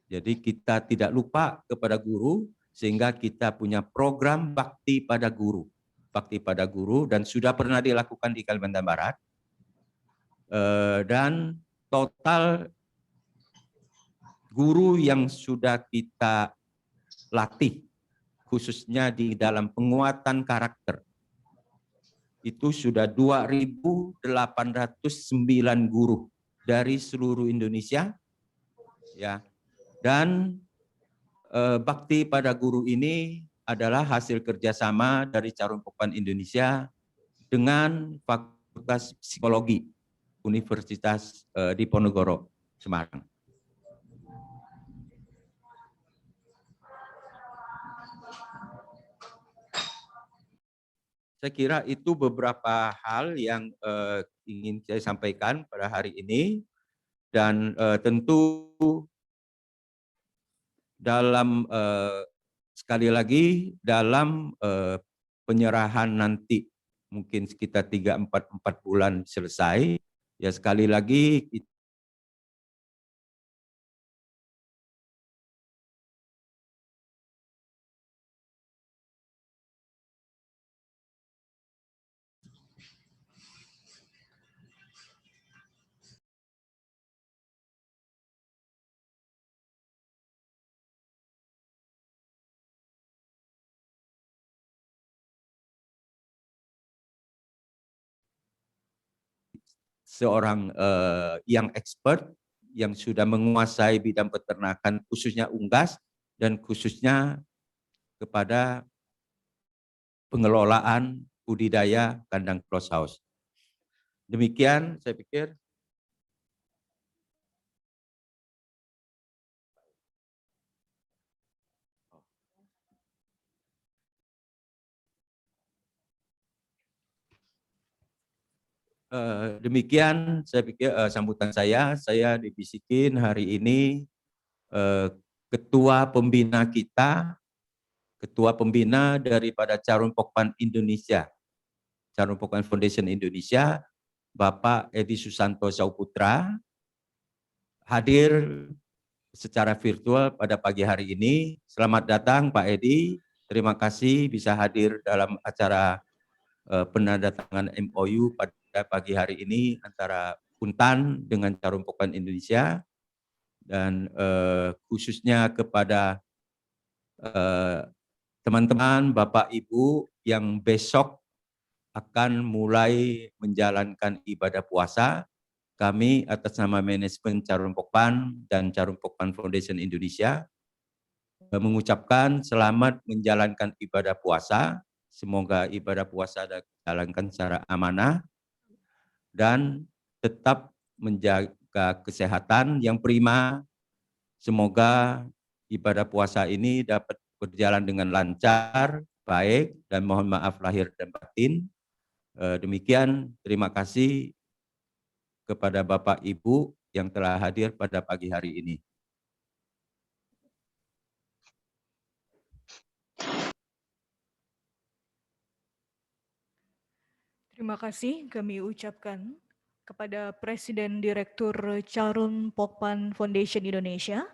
H: Jadi kita tidak lupa kepada guru, sehingga kita punya program bakti pada guru. Bakti pada guru, dan sudah pernah dilakukan di Kalimantan Barat. Dan total guru yang sudah kita latih, khususnya di dalam penguatan karakter, itu sudah 2.809 guru dari seluruh Indonesia, ya. Dan bakti pada guru ini adalah hasil kerjasama dari Carum Pokpan Indonesia dengan Fakultas Psikologi Universitas Diponegoro, Semarang. Saya kira itu beberapa hal yang ingin saya sampaikan pada hari ini, dan tentu dalam sekali lagi dalam penyerahan nanti mungkin sekitar 3-4 bulan selesai, ya sekali lagi seorang yang expert yang sudah menguasai bidang peternakan khususnya unggas dan khususnya kepada pengelolaan budidaya kandang close house. Demikian saya pikir. Demikian saya pikir sambutan saya dibisikin hari ini ketua pembina kita, ketua pembina daripada Carum Pokpan Indonesia, Carum Pokpan Foundation Indonesia, Bapak Edi Susanto Sauputra, hadir secara virtual pada pagi hari ini. Selamat datang Pak Edi, terima kasih bisa hadir dalam acara penandatangan MOU pada pagi hari ini antara Untan dengan Carum Pokpan Indonesia, dan khususnya kepada teman-teman Bapak Ibu yang besok akan mulai menjalankan ibadah puasa. Kami atas nama manajemen Carum Pokpan dan Carum Pokpan Foundation Indonesia mengucapkan selamat menjalankan ibadah puasa. Semoga ibadah puasa dijalankan secara amanah dan tetap menjaga kesehatan yang prima. Semoga ibadah puasa ini dapat berjalan dengan lancar, baik, dan mohon maaf lahir dan batin. Demikian, terima kasih kepada Bapak Ibu yang telah hadir pada pagi hari ini.
A: Terima kasih kami ucapkan kepada Presiden Direktur Carum Pokpan Foundation Indonesia,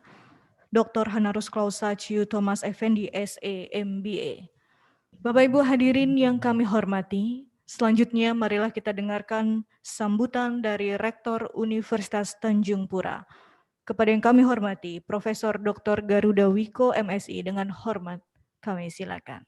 A: Dr. Hanarus Klausaciu Thomas Effendi, SE, MBA. Bapak Ibu hadirin yang kami hormati, selanjutnya marilah kita dengarkan sambutan dari Rektor Universitas Tanjung Pura. Kepada yang kami hormati, Profesor Dr. Garuda Wiko, MSI, dengan hormat kami silakan.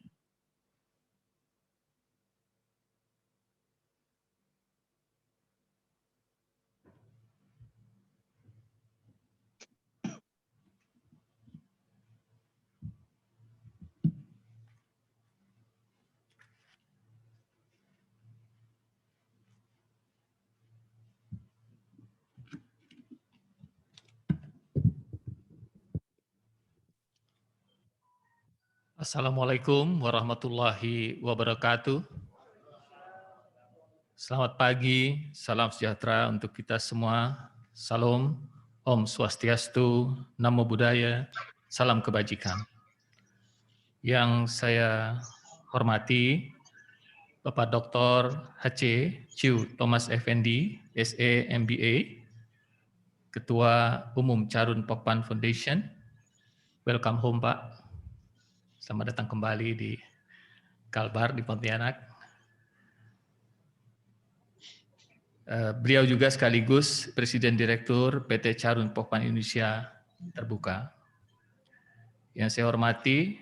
I: Assalamualaikum warahmatullahi wabarakatuh. Selamat pagi, salam sejahtera untuk kita semua. Salam, Om Swastiastu, Namo Buddhaya, salam kebajikan. Yang saya hormati Bapak Dr. H.C. Ciu Thomas Effendi, SE, MBA, Ketua Umum Carum Pokpan Foundation. Welcome home, Pak. Selamat datang kembali di Kalbar di Pontianak. Beliau juga sekaligus Presiden Direktur PT Carum Pokpan Indonesia Terbuka. Yang saya hormati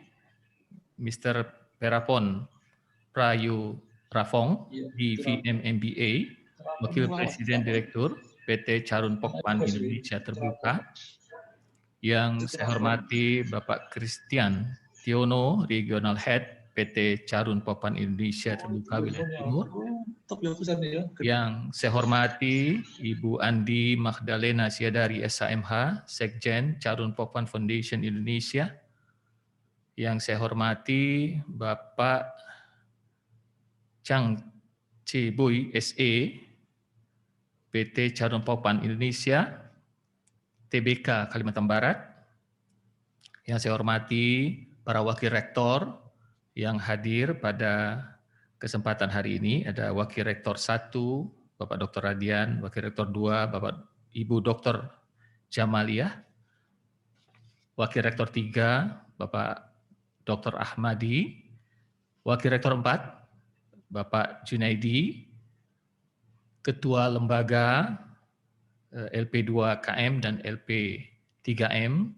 I: Mr. Perapon Prayu Rafong, DVM MBA, Wakil Presiden Direktur PT Carum Pokpan Indonesia Terbuka. Yang saya hormati Bapak Christian Tiono, Regional Head PT Carun Pokpan Indonesia Terbuka Wilayah Timur. Yang saya hormati Ibu Andi Magdalena Siadari SHMH, Sekjen Carun Pokpan Foundation Indonesia. Yang saya hormati Bapak Chang Cibui SE, PT Carun Pokpan Indonesia, TBK Kalimantan Barat. Yang saya hormati para wakil rektor yang hadir pada kesempatan hari ini. Ada Wakil Rektor 1, Bapak Dr. Radian, Wakil Rektor 2, Bapak Ibu Dr. Jamaliah, Wakil Rektor 3, Bapak Dr. Ahmadi, Wakil Rektor 4, Bapak Junaidi, Ketua Lembaga LP2KM dan LP3M,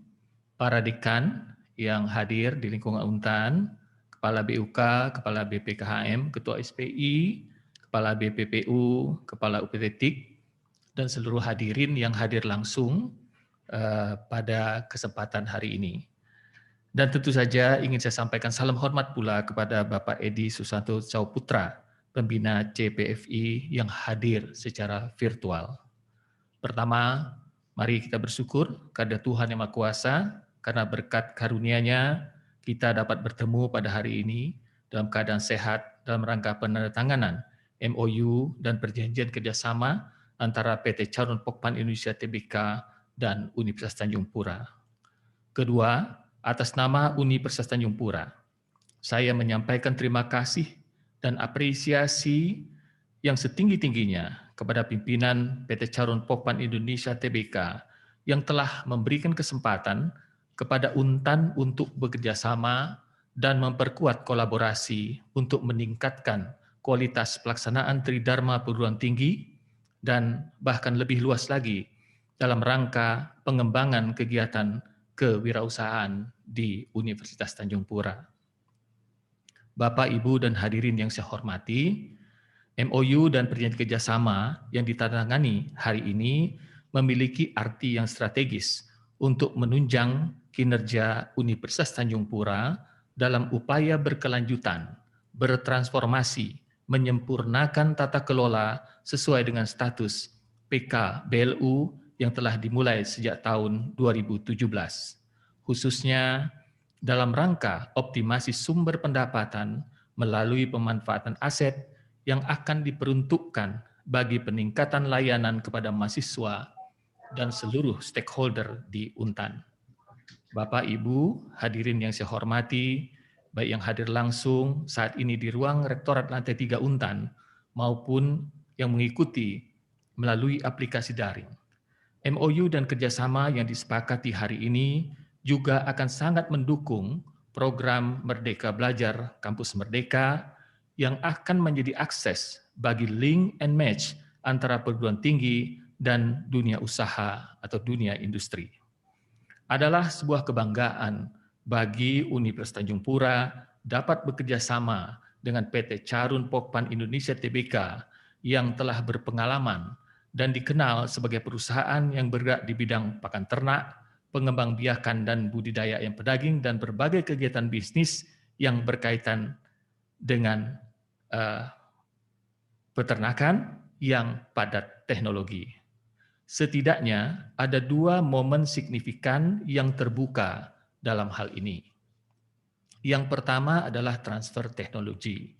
I: para dekan yang hadir di lingkungan UNTAN, Kepala BUK, Kepala BPKHM, Ketua SPI, Kepala BPPU, Kepala UPTTIK, dan seluruh hadirin yang hadir langsung pada kesempatan hari ini. Dan tentu saja ingin saya sampaikan salam hormat pula kepada Bapak Edi Susanto Cauputra, pembina CPFI yang hadir secara virtual. Pertama, mari kita bersyukur kepada Tuhan Yang Maha Kuasa, karena berkat karunia-Nya kita dapat bertemu pada hari ini dalam keadaan sehat dalam rangka penandatanganan MOU dan perjanjian kerjasama antara PT Carun Pokpan Indonesia Tbk dan Universitas Tanjung Pura. Kedua, atas nama Universitas Tanjung Pura, saya menyampaikan terima kasih dan apresiasi yang setinggi-tingginya kepada pimpinan PT Carun Pokpan Indonesia Tbk yang telah memberikan kesempatan kepada UNTAN untuk bekerja sama dan memperkuat kolaborasi untuk meningkatkan kualitas pelaksanaan Tridharma perguruan tinggi dan bahkan lebih luas lagi dalam rangka pengembangan kegiatan kewirausahaan di Universitas Tanjung Pura. Bapak, Ibu, dan hadirin yang saya hormati, MOU dan perjanjian kerjasama yang ditandatangani hari ini memiliki arti yang strategis untuk menunjang kinerja Universitas Tanjung Pura dalam upaya berkelanjutan, bertransformasi, menyempurnakan tata kelola sesuai dengan status PK BLU yang telah dimulai sejak tahun 2017, khususnya dalam rangka optimasi sumber pendapatan melalui pemanfaatan aset yang akan diperuntukkan bagi peningkatan layanan kepada mahasiswa dan seluruh stakeholder di UNTAN. Bapak, Ibu, hadirin yang saya hormati, baik yang hadir langsung saat ini di ruang Rektorat Lantai 3 UNTAN maupun yang mengikuti melalui aplikasi daring. MOU dan kerjasama yang disepakati hari ini juga akan sangat mendukung program Merdeka Belajar Kampus Merdeka yang akan menjadi akses bagi link and match antara perguruan tinggi dan dunia usaha atau dunia industri. Adalah sebuah kebanggaan bagi Universitas Tanjung Pura dapat bekerja sama dengan PT Carun Pokpan Indonesia Tbk yang telah berpengalaman dan dikenal sebagai perusahaan yang bergerak di bidang pakan ternak, pengembang biakan dan budidaya ayam pedaging, dan berbagai kegiatan bisnis yang berkaitan dengan peternakan yang padat teknologi. Setidaknya ada dua momen signifikan yang terbuka dalam hal ini. Yang pertama adalah transfer teknologi,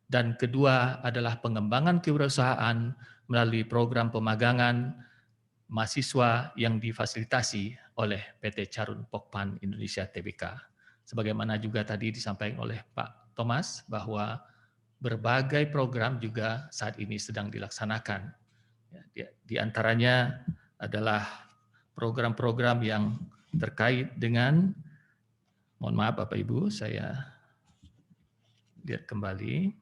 I: dan kedua adalah pengembangan kewirausahaan melalui program pemagangan mahasiswa yang difasilitasi oleh PT Carun Pokpan Indonesia Tbk. Sebagaimana juga tadi disampaikan oleh Pak Thomas bahwa berbagai program juga saat ini sedang dilaksanakan. Di antaranya adalah program-program yang terkait dengan, mohon maaf Bapak Ibu, saya lihat kembali,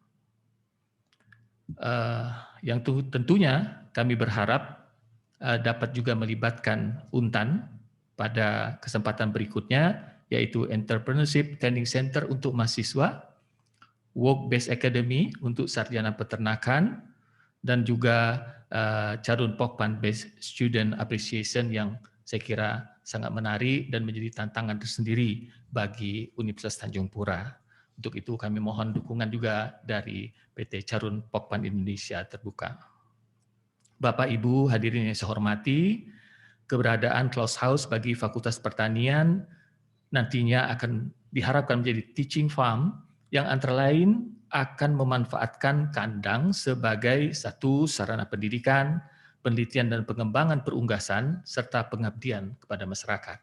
I: yang tentunya kami berharap dapat juga melibatkan UNTAN pada kesempatan berikutnya, yaitu Entrepreneurship Training Center untuk mahasiswa, Work-Based Academy untuk sarjana peternakan, dan juga Carun Pokpan Based Student Appreciation yang saya kira sangat menarik dan menjadi tantangan tersendiri bagi Universitas Tanjung Pura. Untuk itu kami mohon dukungan juga dari PT Carun Pokpan Indonesia Terbuka. Bapak Ibu hadirin yang saya hormati, keberadaan Close House bagi Fakultas Pertanian nantinya akan diharapkan menjadi teaching farm yang antara lain akan memanfaatkan kandang sebagai satu sarana pendidikan, penelitian dan pengembangan perunggasan, serta pengabdian kepada masyarakat.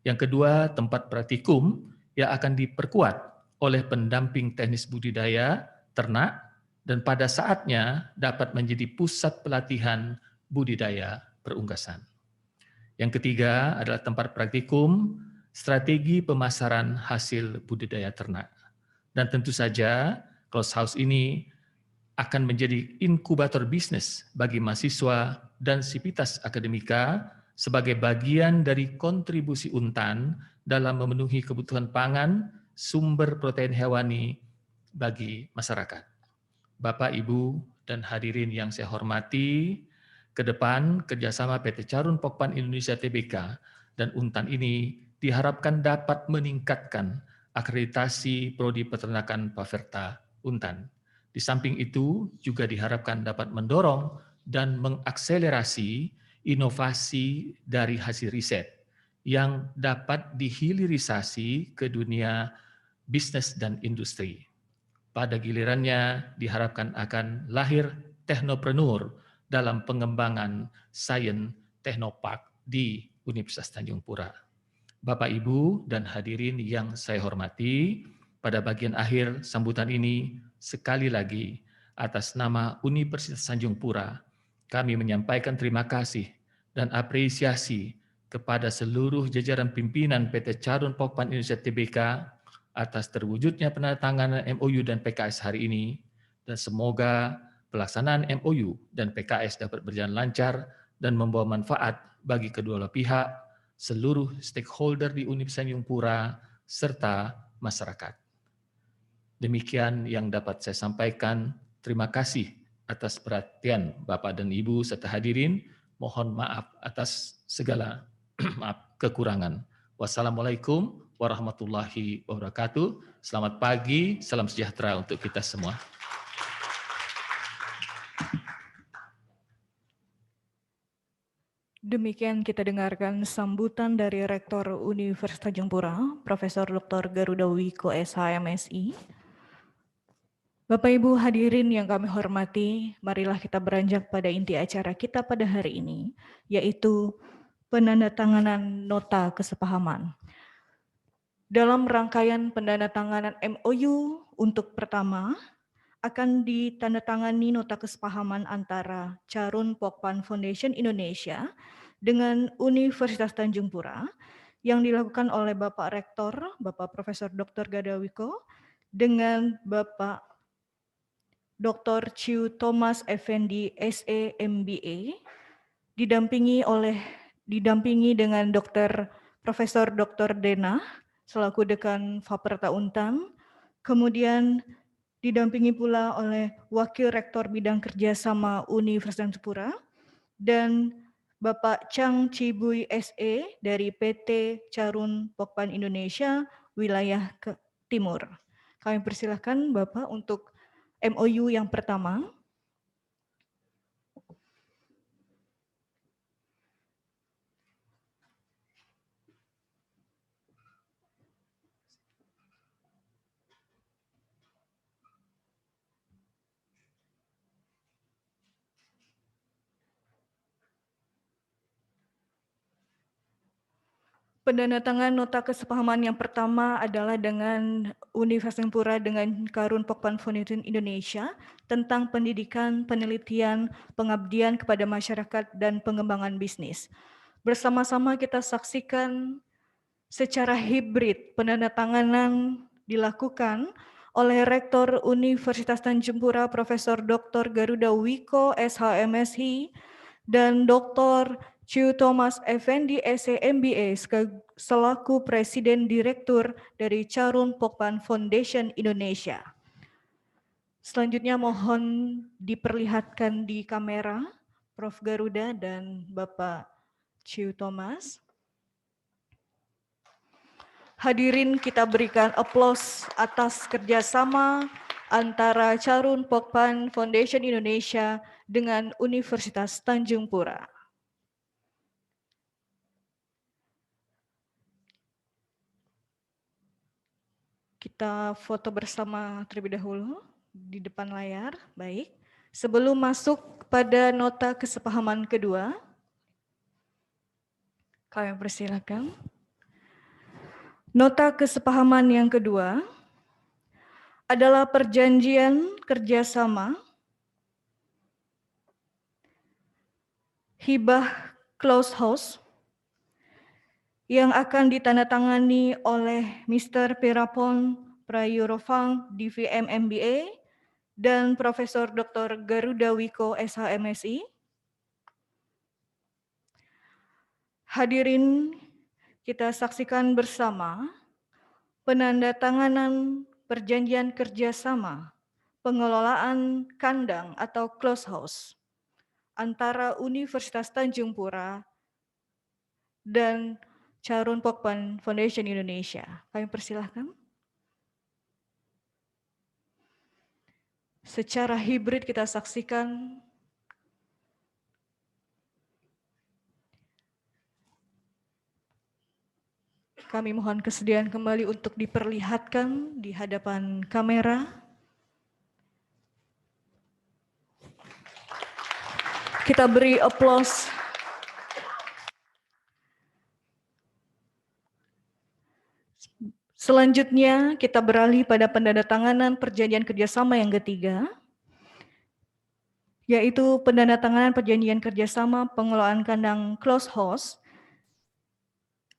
I: Yang kedua, tempat praktikum yang akan diperkuat oleh pendamping teknis budidaya, ternak, dan pada saatnya dapat menjadi pusat pelatihan budidaya perunggasan. Yang ketiga adalah tempat praktikum strategi pemasaran hasil budidaya ternak. Dan tentu saja Close House ini akan menjadi inkubator bisnis bagi mahasiswa dan sivitas akademika sebagai bagian dari kontribusi Untan dalam memenuhi kebutuhan pangan, sumber protein hewani bagi masyarakat. Bapak, Ibu, dan hadirin yang saya hormati, ke depan kerjasama PT Carun Pokpan Indonesia Tbk dan Untan ini diharapkan dapat meningkatkan akreditasi Prodi Peternakan Paverta Untan. Di samping itu juga diharapkan dapat mendorong dan mengakselerasi inovasi dari hasil riset yang dapat dihilirisasi ke dunia bisnis dan industri. Pada gilirannya diharapkan akan lahir teknopreneur dalam pengembangan sains teknopark di Universitas Tanjung Pura. Bapak, Ibu, dan hadirin yang saya hormati, pada bagian akhir sambutan ini sekali lagi atas nama Universitas Tanjung Pura, kami menyampaikan terima kasih dan apresiasi kepada seluruh jajaran pimpinan PT Carun Pokpan Indonesia Tbk atas terwujudnya penandatanganan MOU dan PKS hari ini, dan semoga pelaksanaan MOU dan PKS dapat berjalan lancar dan membawa manfaat bagi kedua belah pihak, seluruh stakeholder di Universitas Tanjung Pura, serta masyarakat. Demikian yang dapat saya sampaikan. Terima kasih atas perhatian Bapak dan Ibu serta hadirin. Mohon maaf atas segala kekurangan. Wassalamualaikum warahmatullahi wabarakatuh. Selamat pagi, salam sejahtera untuk kita semua.
A: Demikian kita dengarkan sambutan dari Rektor Universitas Tanjung Pura, Profesor Dr. Garuda Wiko SHMSI. Bapak Ibu hadirin yang kami hormati, marilah kita beranjak pada inti acara kita pada hari ini, yaitu penandatanganan nota kesepahaman. Dalam rangkaian penandatanganan MOU untuk pertama, akan ditandatangani nota kesepahaman antara Carun Pokpan Foundation Indonesia dengan Universitas Tanjung Pura yang dilakukan oleh Bapak Rektor, Bapak Profesor Dr. Garuda Wiko, dengan Bapak Dr. Chiu Thomas Effendi SE MBA, didampingi dengan Dr. Profesor Dr. Dena selaku Dekan Faperta Untan, kemudian didampingi pula oleh Wakil Rektor Bidang Kerjasama Universitas Tanjung Pura dan Bapak Chang Chibui SE dari PT Carun Pokpan Indonesia wilayah Timur. Kami persilahkan Bapak untuk MOU yang pertama. Pendandatangan nota kesepahaman yang pertama adalah dengan Universitas Tanjung Pura dengan Carun Pokpan Foundation Indonesia tentang pendidikan, penelitian, pengabdian kepada masyarakat, dan pengembangan bisnis. Bersama-sama kita saksikan secara hibrid penandatanganan dilakukan oleh Rektor Universitas Tanjung Pura Profesor Dr. Garuda Wiko SHMSI dan Dr. Chiu Thomas Effendi SE MBA selaku Presiden Direktur dari Carun Pokpan Foundation Indonesia. Selanjutnya mohon diperlihatkan di kamera Prof. Garuda dan Bapak Ciu Thomas. Hadirin, kita berikan aplaus atas kerjasama antara Charun Pokpan Foundation Indonesia dengan Universitas Tanjung Pura. Kita foto bersama terlebih dahulu di depan layar. Baik. Sebelum masuk pada nota kesepahaman kedua, kami persilakan. Nota kesepahaman yang kedua adalah perjanjian kerjasama hibah close house yang akan ditandatangani oleh Mr. Pirapon Prayurofang DVM MBA dan Profesor Dr. Garuda Wiko SHMSI. Hadirin, kita saksikan bersama penandatanganan perjanjian kerjasama pengelolaan kandang atau close house antara Universitas Tanjung Pura dan Charun Pokpan Foundation Indonesia. Kami persilahkan. Secara hibrid kita saksikan kami mohon kesediaan kembali untuk diperlihatkan di hadapan kamera. Kita beri aplaus. Selanjutnya kita beralih pada penandatanganan perjanjian kerjasama yang ketiga, yaitu penandatanganan perjanjian kerjasama pengelolaan kandang close house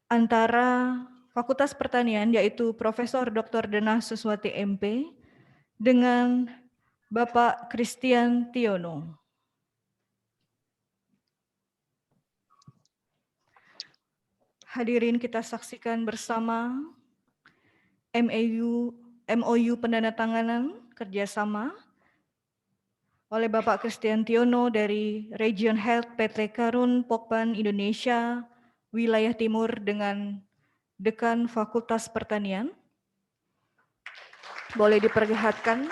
A: antara Fakultas Pertanian, yaitu Profesor Dr. Denah Suswati MP, dengan Bapak Christian Tiono. Hadirin, kita saksikan bersama MOU penandatanganan kerjasama oleh Bapak Christian Tiono dari Region Health PT Charun Pokpan Indonesia Wilayah Timur dengan Dekan Fakultas Pertanian. Boleh diperlihatkan.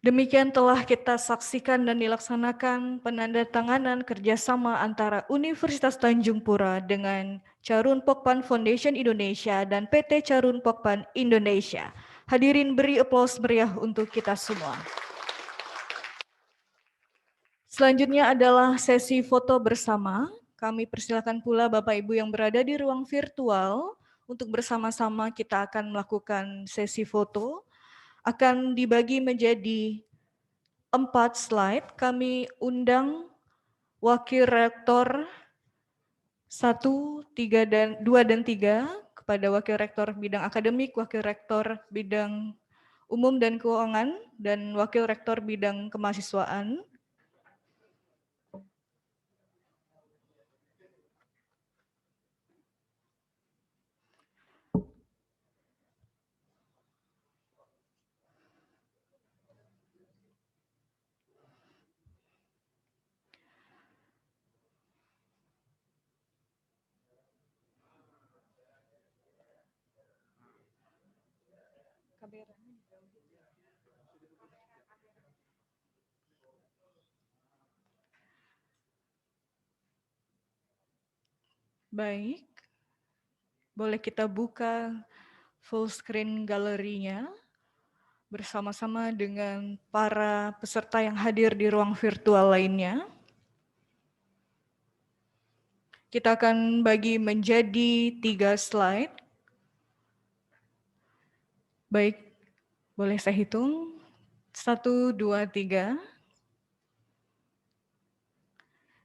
A: Demikian telah kita saksikan dan dilaksanakan penandatanganan kerjasama antara Universitas Tanjung Pura dengan Charun Pokpan Foundation Indonesia dan PT Charun Pokpan Indonesia. Hadirin, beri aplaus meriah untuk kita semua. Selanjutnya adalah sesi foto bersama. Kami persilakan pula Bapak Ibu yang berada di ruang virtual untuk bersama-sama kita akan melakukan sesi foto. Akan dibagi menjadi 4 slide. Kami undang Wakil Rektor 2 dan 3 kepada Wakil Rektor Bidang Akademik, Wakil Rektor Bidang Umum dan Keuangan, dan Wakil Rektor Bidang Kemahasiswaan. Baik, boleh kita buka full screen galerinya bersama-sama dengan para peserta yang hadir di ruang virtual lainnya. Kita akan bagi menjadi 3 slide. Baik, boleh saya hitung. 1, 2, 3.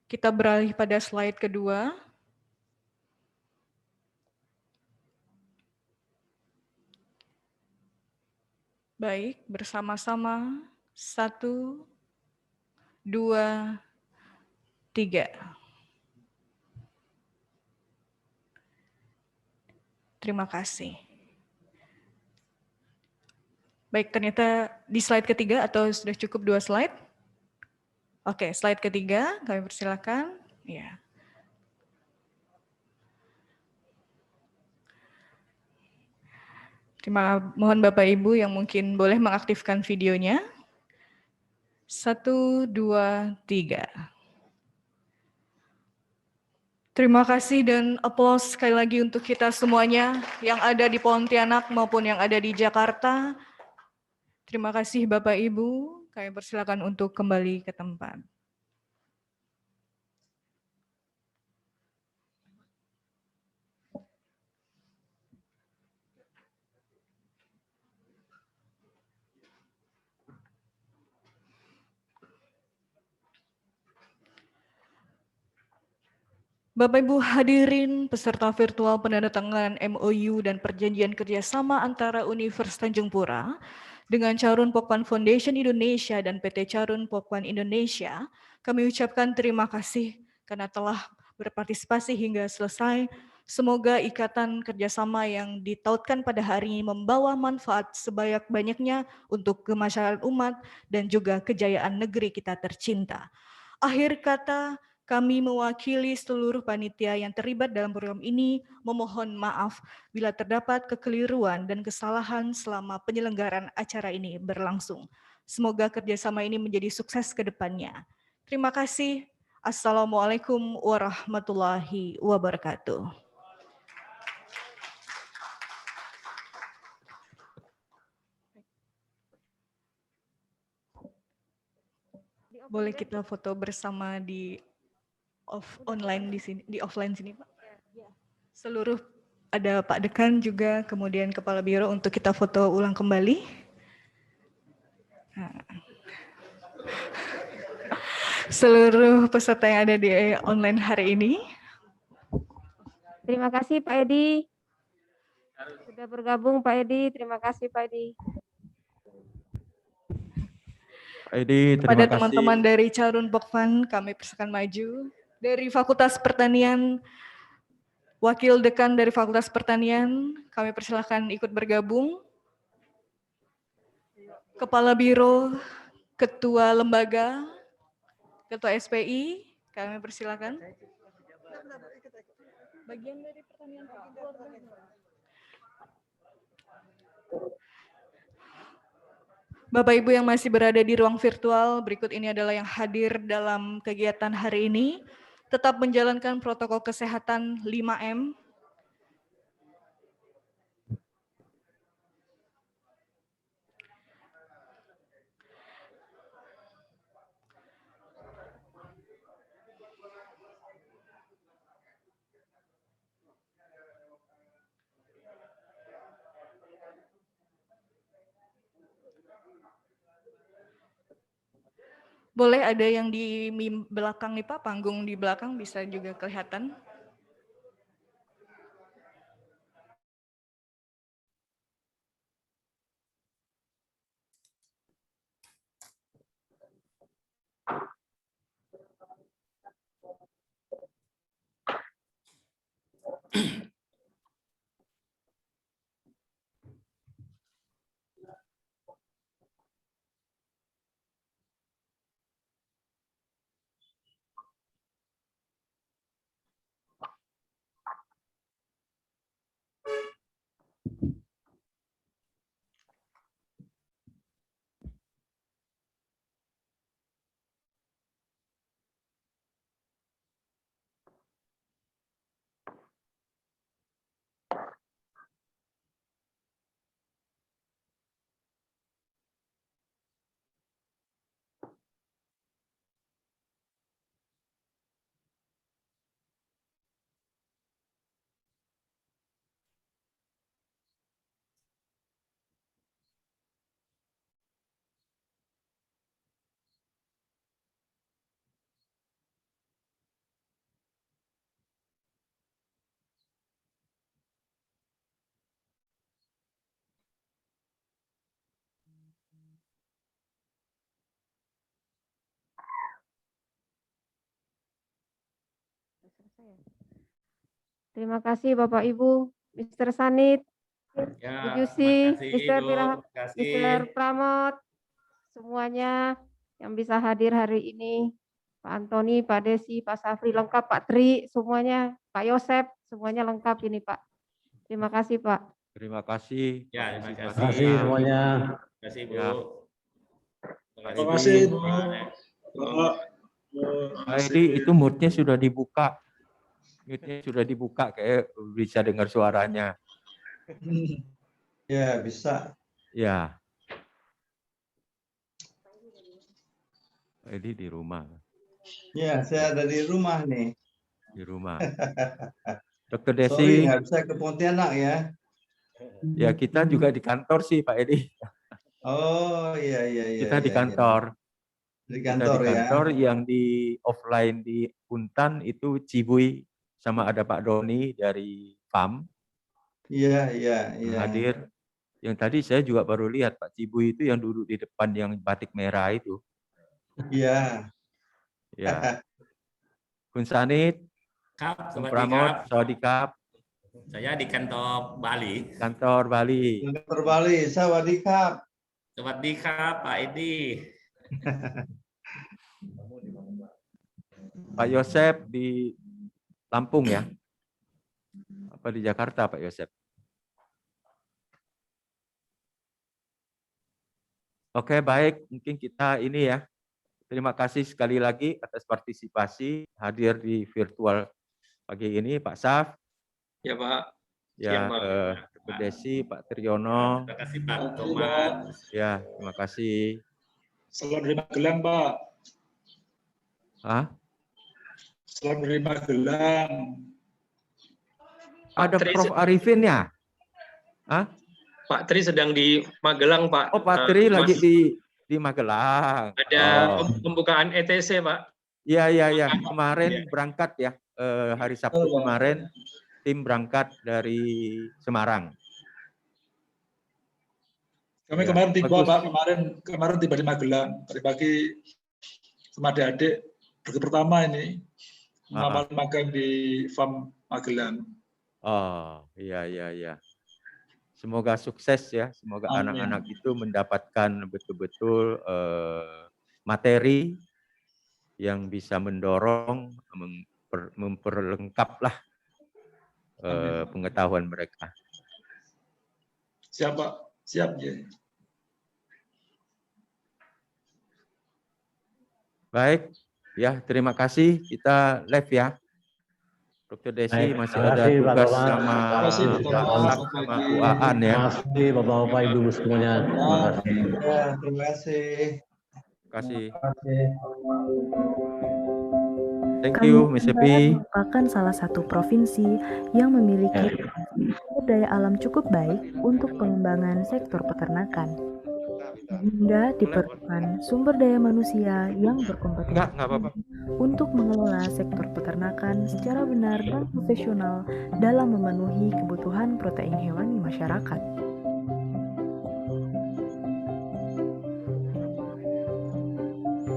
A: Kita beralih pada slide kedua. Baik, bersama-sama. 1, 2, 3. Terima kasih. Baik, ternyata di slide ketiga atau sudah cukup 2 slide? Oke, slide ketiga, kami persilakan. Ya. Mohon Bapak Ibu yang mungkin boleh mengaktifkan videonya. 1, 2, 3. Terima kasih dan aplaus sekali lagi untuk kita semuanya yang ada di Pontianak maupun yang ada di Jakarta. Terima kasih Bapak Ibu, kami persilakan untuk kembali ke tempat. Bapak Ibu hadirin peserta virtual penandatanganan MOU dan perjanjian kerjasama antara Universitas Tanjung Pura dengan Charun Pokpan Foundation Indonesia dan PT Charun Pokpan Indonesia, kami ucapkan terima kasih karena telah berpartisipasi hingga selesai. Semoga ikatan kerjasama yang ditautkan pada hari ini membawa manfaat sebanyak-banyaknya untuk kemaslahatan umat dan juga kejayaan negeri kita tercinta. Akhir kata, kami mewakili seluruh panitia yang terlibat dalam program ini memohon maaf bila terdapat kekeliruan dan kesalahan selama penyelenggaraan acara ini berlangsung. Semoga kerjasama ini menjadi sukses ke depannya. Terima kasih. Assalamualaikum warahmatullahi wabarakatuh. Boleh kita foto bersama di online di sini, di offline sini, Pak. Seluruh ada Pak Dekan juga, kemudian Kepala Biro untuk kita foto ulang kembali. Nah. Seluruh peserta yang ada di online hari ini.
J: Terima kasih Pak Edi. Sudah bergabung Pak Edi, terima kasih Pak Edi.
H: Pak Edi, terima
A: Pada
H: kasih.
A: teman-teman dari Charun Pokpan, kami persilakan maju. Dari Fakultas Pertanian, Wakil Dekan dari Fakultas Pertanian, kami persilakan ikut bergabung. Kepala Biro, Ketua Lembaga, Ketua SPI, kami persilakan. Bagian dari pertanian Pak. Bapak Ibu yang masih berada di ruang virtual, berikut ini adalah yang hadir dalam kegiatan hari ini. Tetap menjalankan protokol kesehatan 5M. Boleh ada yang di belakang nih Pak, panggung di belakang bisa juga kelihatan.
J: Terima kasih Bapak Ibu, Mr. Sanit,
K: Ya,
J: Bu Jusi,
K: terima kasih,
J: Mr.
K: Ibu.
J: Pira,
K: Terima kasih.
J: Mr. Pramod, semuanya yang bisa hadir hari ini. Pak Antoni, Pak Desi, Pak Safri lengkap, Pak Tri, semuanya, Pak Yosep, semuanya lengkap ini Pak. Terima kasih Pak.
H: Terima kasih.
K: Ya, terima
H: Pak
K: kasih
H: Siswa.
K: semuanya. Terima kasih Bu.
H: Ya.
K: Terima kasih Bu.
H: Pak Edi, itu mute-nya sudah dibuka. Mute-nya sudah dibuka, kayak bisa dengar suaranya.
L: Ya, bisa.
H: Ya. Pak Edi di rumah.
L: Ya, saya ada di rumah nih.
H: Di rumah. Dr.
L: Sorry,
H: Desi.
L: nggak bisa ke Pontianak ya.
H: Ya, kita juga di kantor sih, Pak Edi.
L: Oh, iya.
H: Kita di kantor.
L: Di
H: Kita
L: kantor,
H: di kantor yang di offline di Untan itu Cibui, sama ada Pak Doni dari FAM.
L: Iya.
H: Hadir. Yang tadi saya juga baru lihat Pak Cibui itu yang duduk di depan yang batik merah itu.
L: Iya.
H: Ya. Kun Sanit,
K: Kap,
H: Kun
K: Sawadee
H: Pramod,
K: Kap.
H: Sawadee Kap.
K: Saya di kantor Bali.
H: Kantor Bali.
L: Kantor Bali, Sawadee Kap.
K: Sawadee Kap, Pak Edi.
H: Pak Yosep di Lampung ya? Apa di Jakarta Pak Yosep? Oke, baik. Mungkin kita ini ya. Terima kasih sekali lagi atas partisipasi hadir di virtual pagi ini, Pak Saf.
K: Ya Pak.
H: Ya,
K: Siang, Pak.
H: Dr. Desi, Pak Triyono.
K: Terima kasih Pak Tomat.
H: Ya, terima kasih.
M: Selamat menerima gelang, Pak.
H: Hah?
M: Selamat menerima gelang.
H: Ada Prof. Arifin ya? Hah?
N: Pak Tri sedang di Magelang, Pak.
H: Oh, Pak Tri lagi di Magelang.
N: Ada pembukaan ETC, Pak.
H: Iya. Kemarin berangkat ya, hari Sabtu kemarin tim berangkat dari Semarang.
M: Kami kemarin tiba, Pak. Kemarin tiba di Magelang. Tadi pagi sama adik-adik bagi pertama ini mengamalkan magang di FAM Magelang.
H: Oh, iya. Semoga sukses ya. Semoga anak-anak itu mendapatkan betul-betul materi yang bisa mendorong, memperlengkaplah pengetahuan mereka.
M: Siap, Pak. Siap, ya.
H: Baik, ya terima kasih. Kita live ya. Dr. Desi masih ada tugas sama UAN ya.
K: Terima kasih Bapak-Bapak Ibu semuanya.
L: Terima kasih.
H: Terima kasih. Thank you, Miss Epi.
D: Merupakan salah satu provinsi yang memiliki sumber daya alam cukup baik untuk pengembangan sektor peternakan. Hingga diperlukan sumber daya manusia yang berkompetensi untuk mengelola sektor peternakan secara benar dan profesional dalam memenuhi kebutuhan protein hewani masyarakat.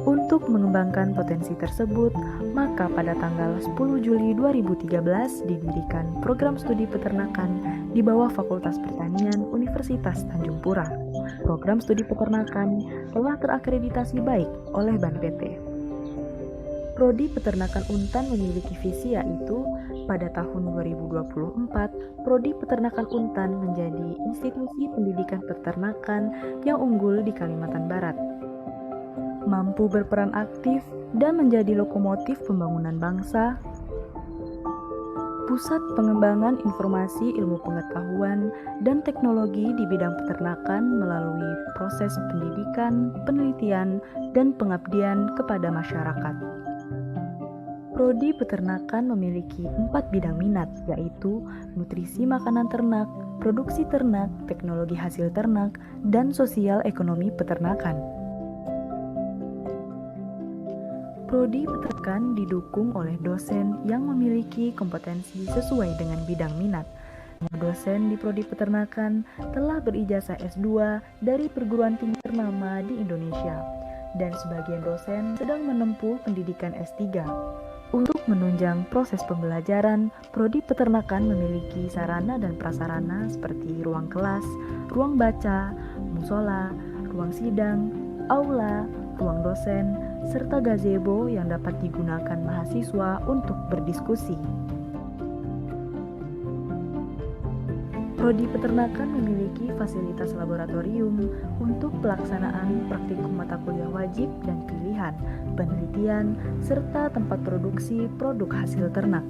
D: Untuk mengembangkan potensi tersebut, maka pada tanggal 10 Juli 2013 didirikan program studi peternakan di bawah Fakultas Pertanian Universitas Tanjung Pura. Program studi peternakan telah terakreditasi baik oleh BANPT. Prodi Peternakan Untan memiliki visi yaitu pada tahun 2024, Prodi Peternakan Untan menjadi institusi pendidikan peternakan yang unggul di Kalimantan Barat, mampu berperan aktif dan menjadi lokomotif pembangunan bangsa, pusat pengembangan informasi ilmu pengetahuan dan teknologi di bidang peternakan melalui proses pendidikan, penelitian, dan pengabdian kepada masyarakat. Prodi Peternakan memiliki 4 bidang minat, yaitu nutrisi makanan ternak, produksi ternak, teknologi hasil ternak, dan sosial ekonomi peternakan. Prodi Peternakan didukung oleh dosen yang memiliki kompetensi sesuai dengan bidang minat. Dosen di Prodi Peternakan telah berijazah S2 dari perguruan tinggi ternama di Indonesia, dan sebagian dosen sedang menempuh pendidikan S3. Untuk menunjang proses pembelajaran, Prodi Peternakan memiliki sarana dan prasarana seperti ruang kelas, ruang baca, musola, ruang sidang, aula, ruang dosen, serta gazebo yang dapat digunakan mahasiswa untuk berdiskusi. Prodi Peternakan memiliki fasilitas laboratorium untuk pelaksanaan praktikum mata kuliah wajib dan pilihan, penelitian, serta tempat produksi produk hasil ternak.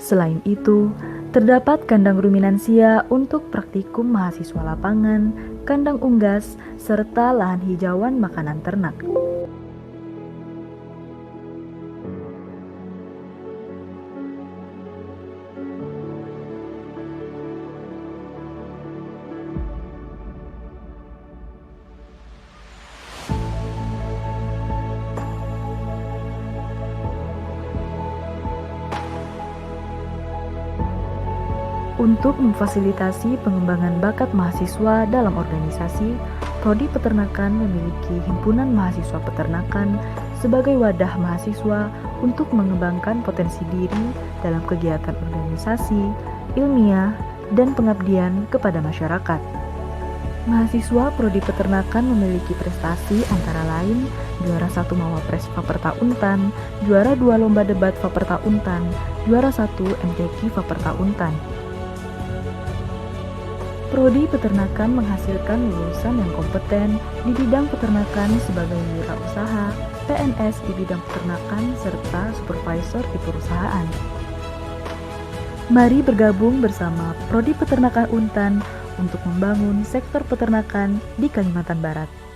D: Selain itu, terdapat kandang ruminansia untuk praktikum mahasiswa lapangan, kandang unggas, serta lahan hijauan makanan ternak. Untuk memfasilitasi pengembangan bakat mahasiswa dalam organisasi, Prodi Peternakan memiliki Himpunan Mahasiswa Peternakan sebagai wadah mahasiswa untuk mengembangkan potensi diri dalam kegiatan organisasi, ilmiah, dan pengabdian kepada masyarakat. Mahasiswa Prodi Peternakan memiliki prestasi antara lain juara 1 Mawapres Faperta Untan, juara 2 Lomba Debat Faperta Untan, juara 1 MTQ Faperta Untan. Prodi Peternakan menghasilkan lulusan yang kompeten di bidang peternakan sebagai wirausaha, PNS di bidang peternakan, serta supervisor di perusahaan. Mari bergabung bersama Prodi Peternakan Untan untuk membangun sektor peternakan di Kalimantan Barat.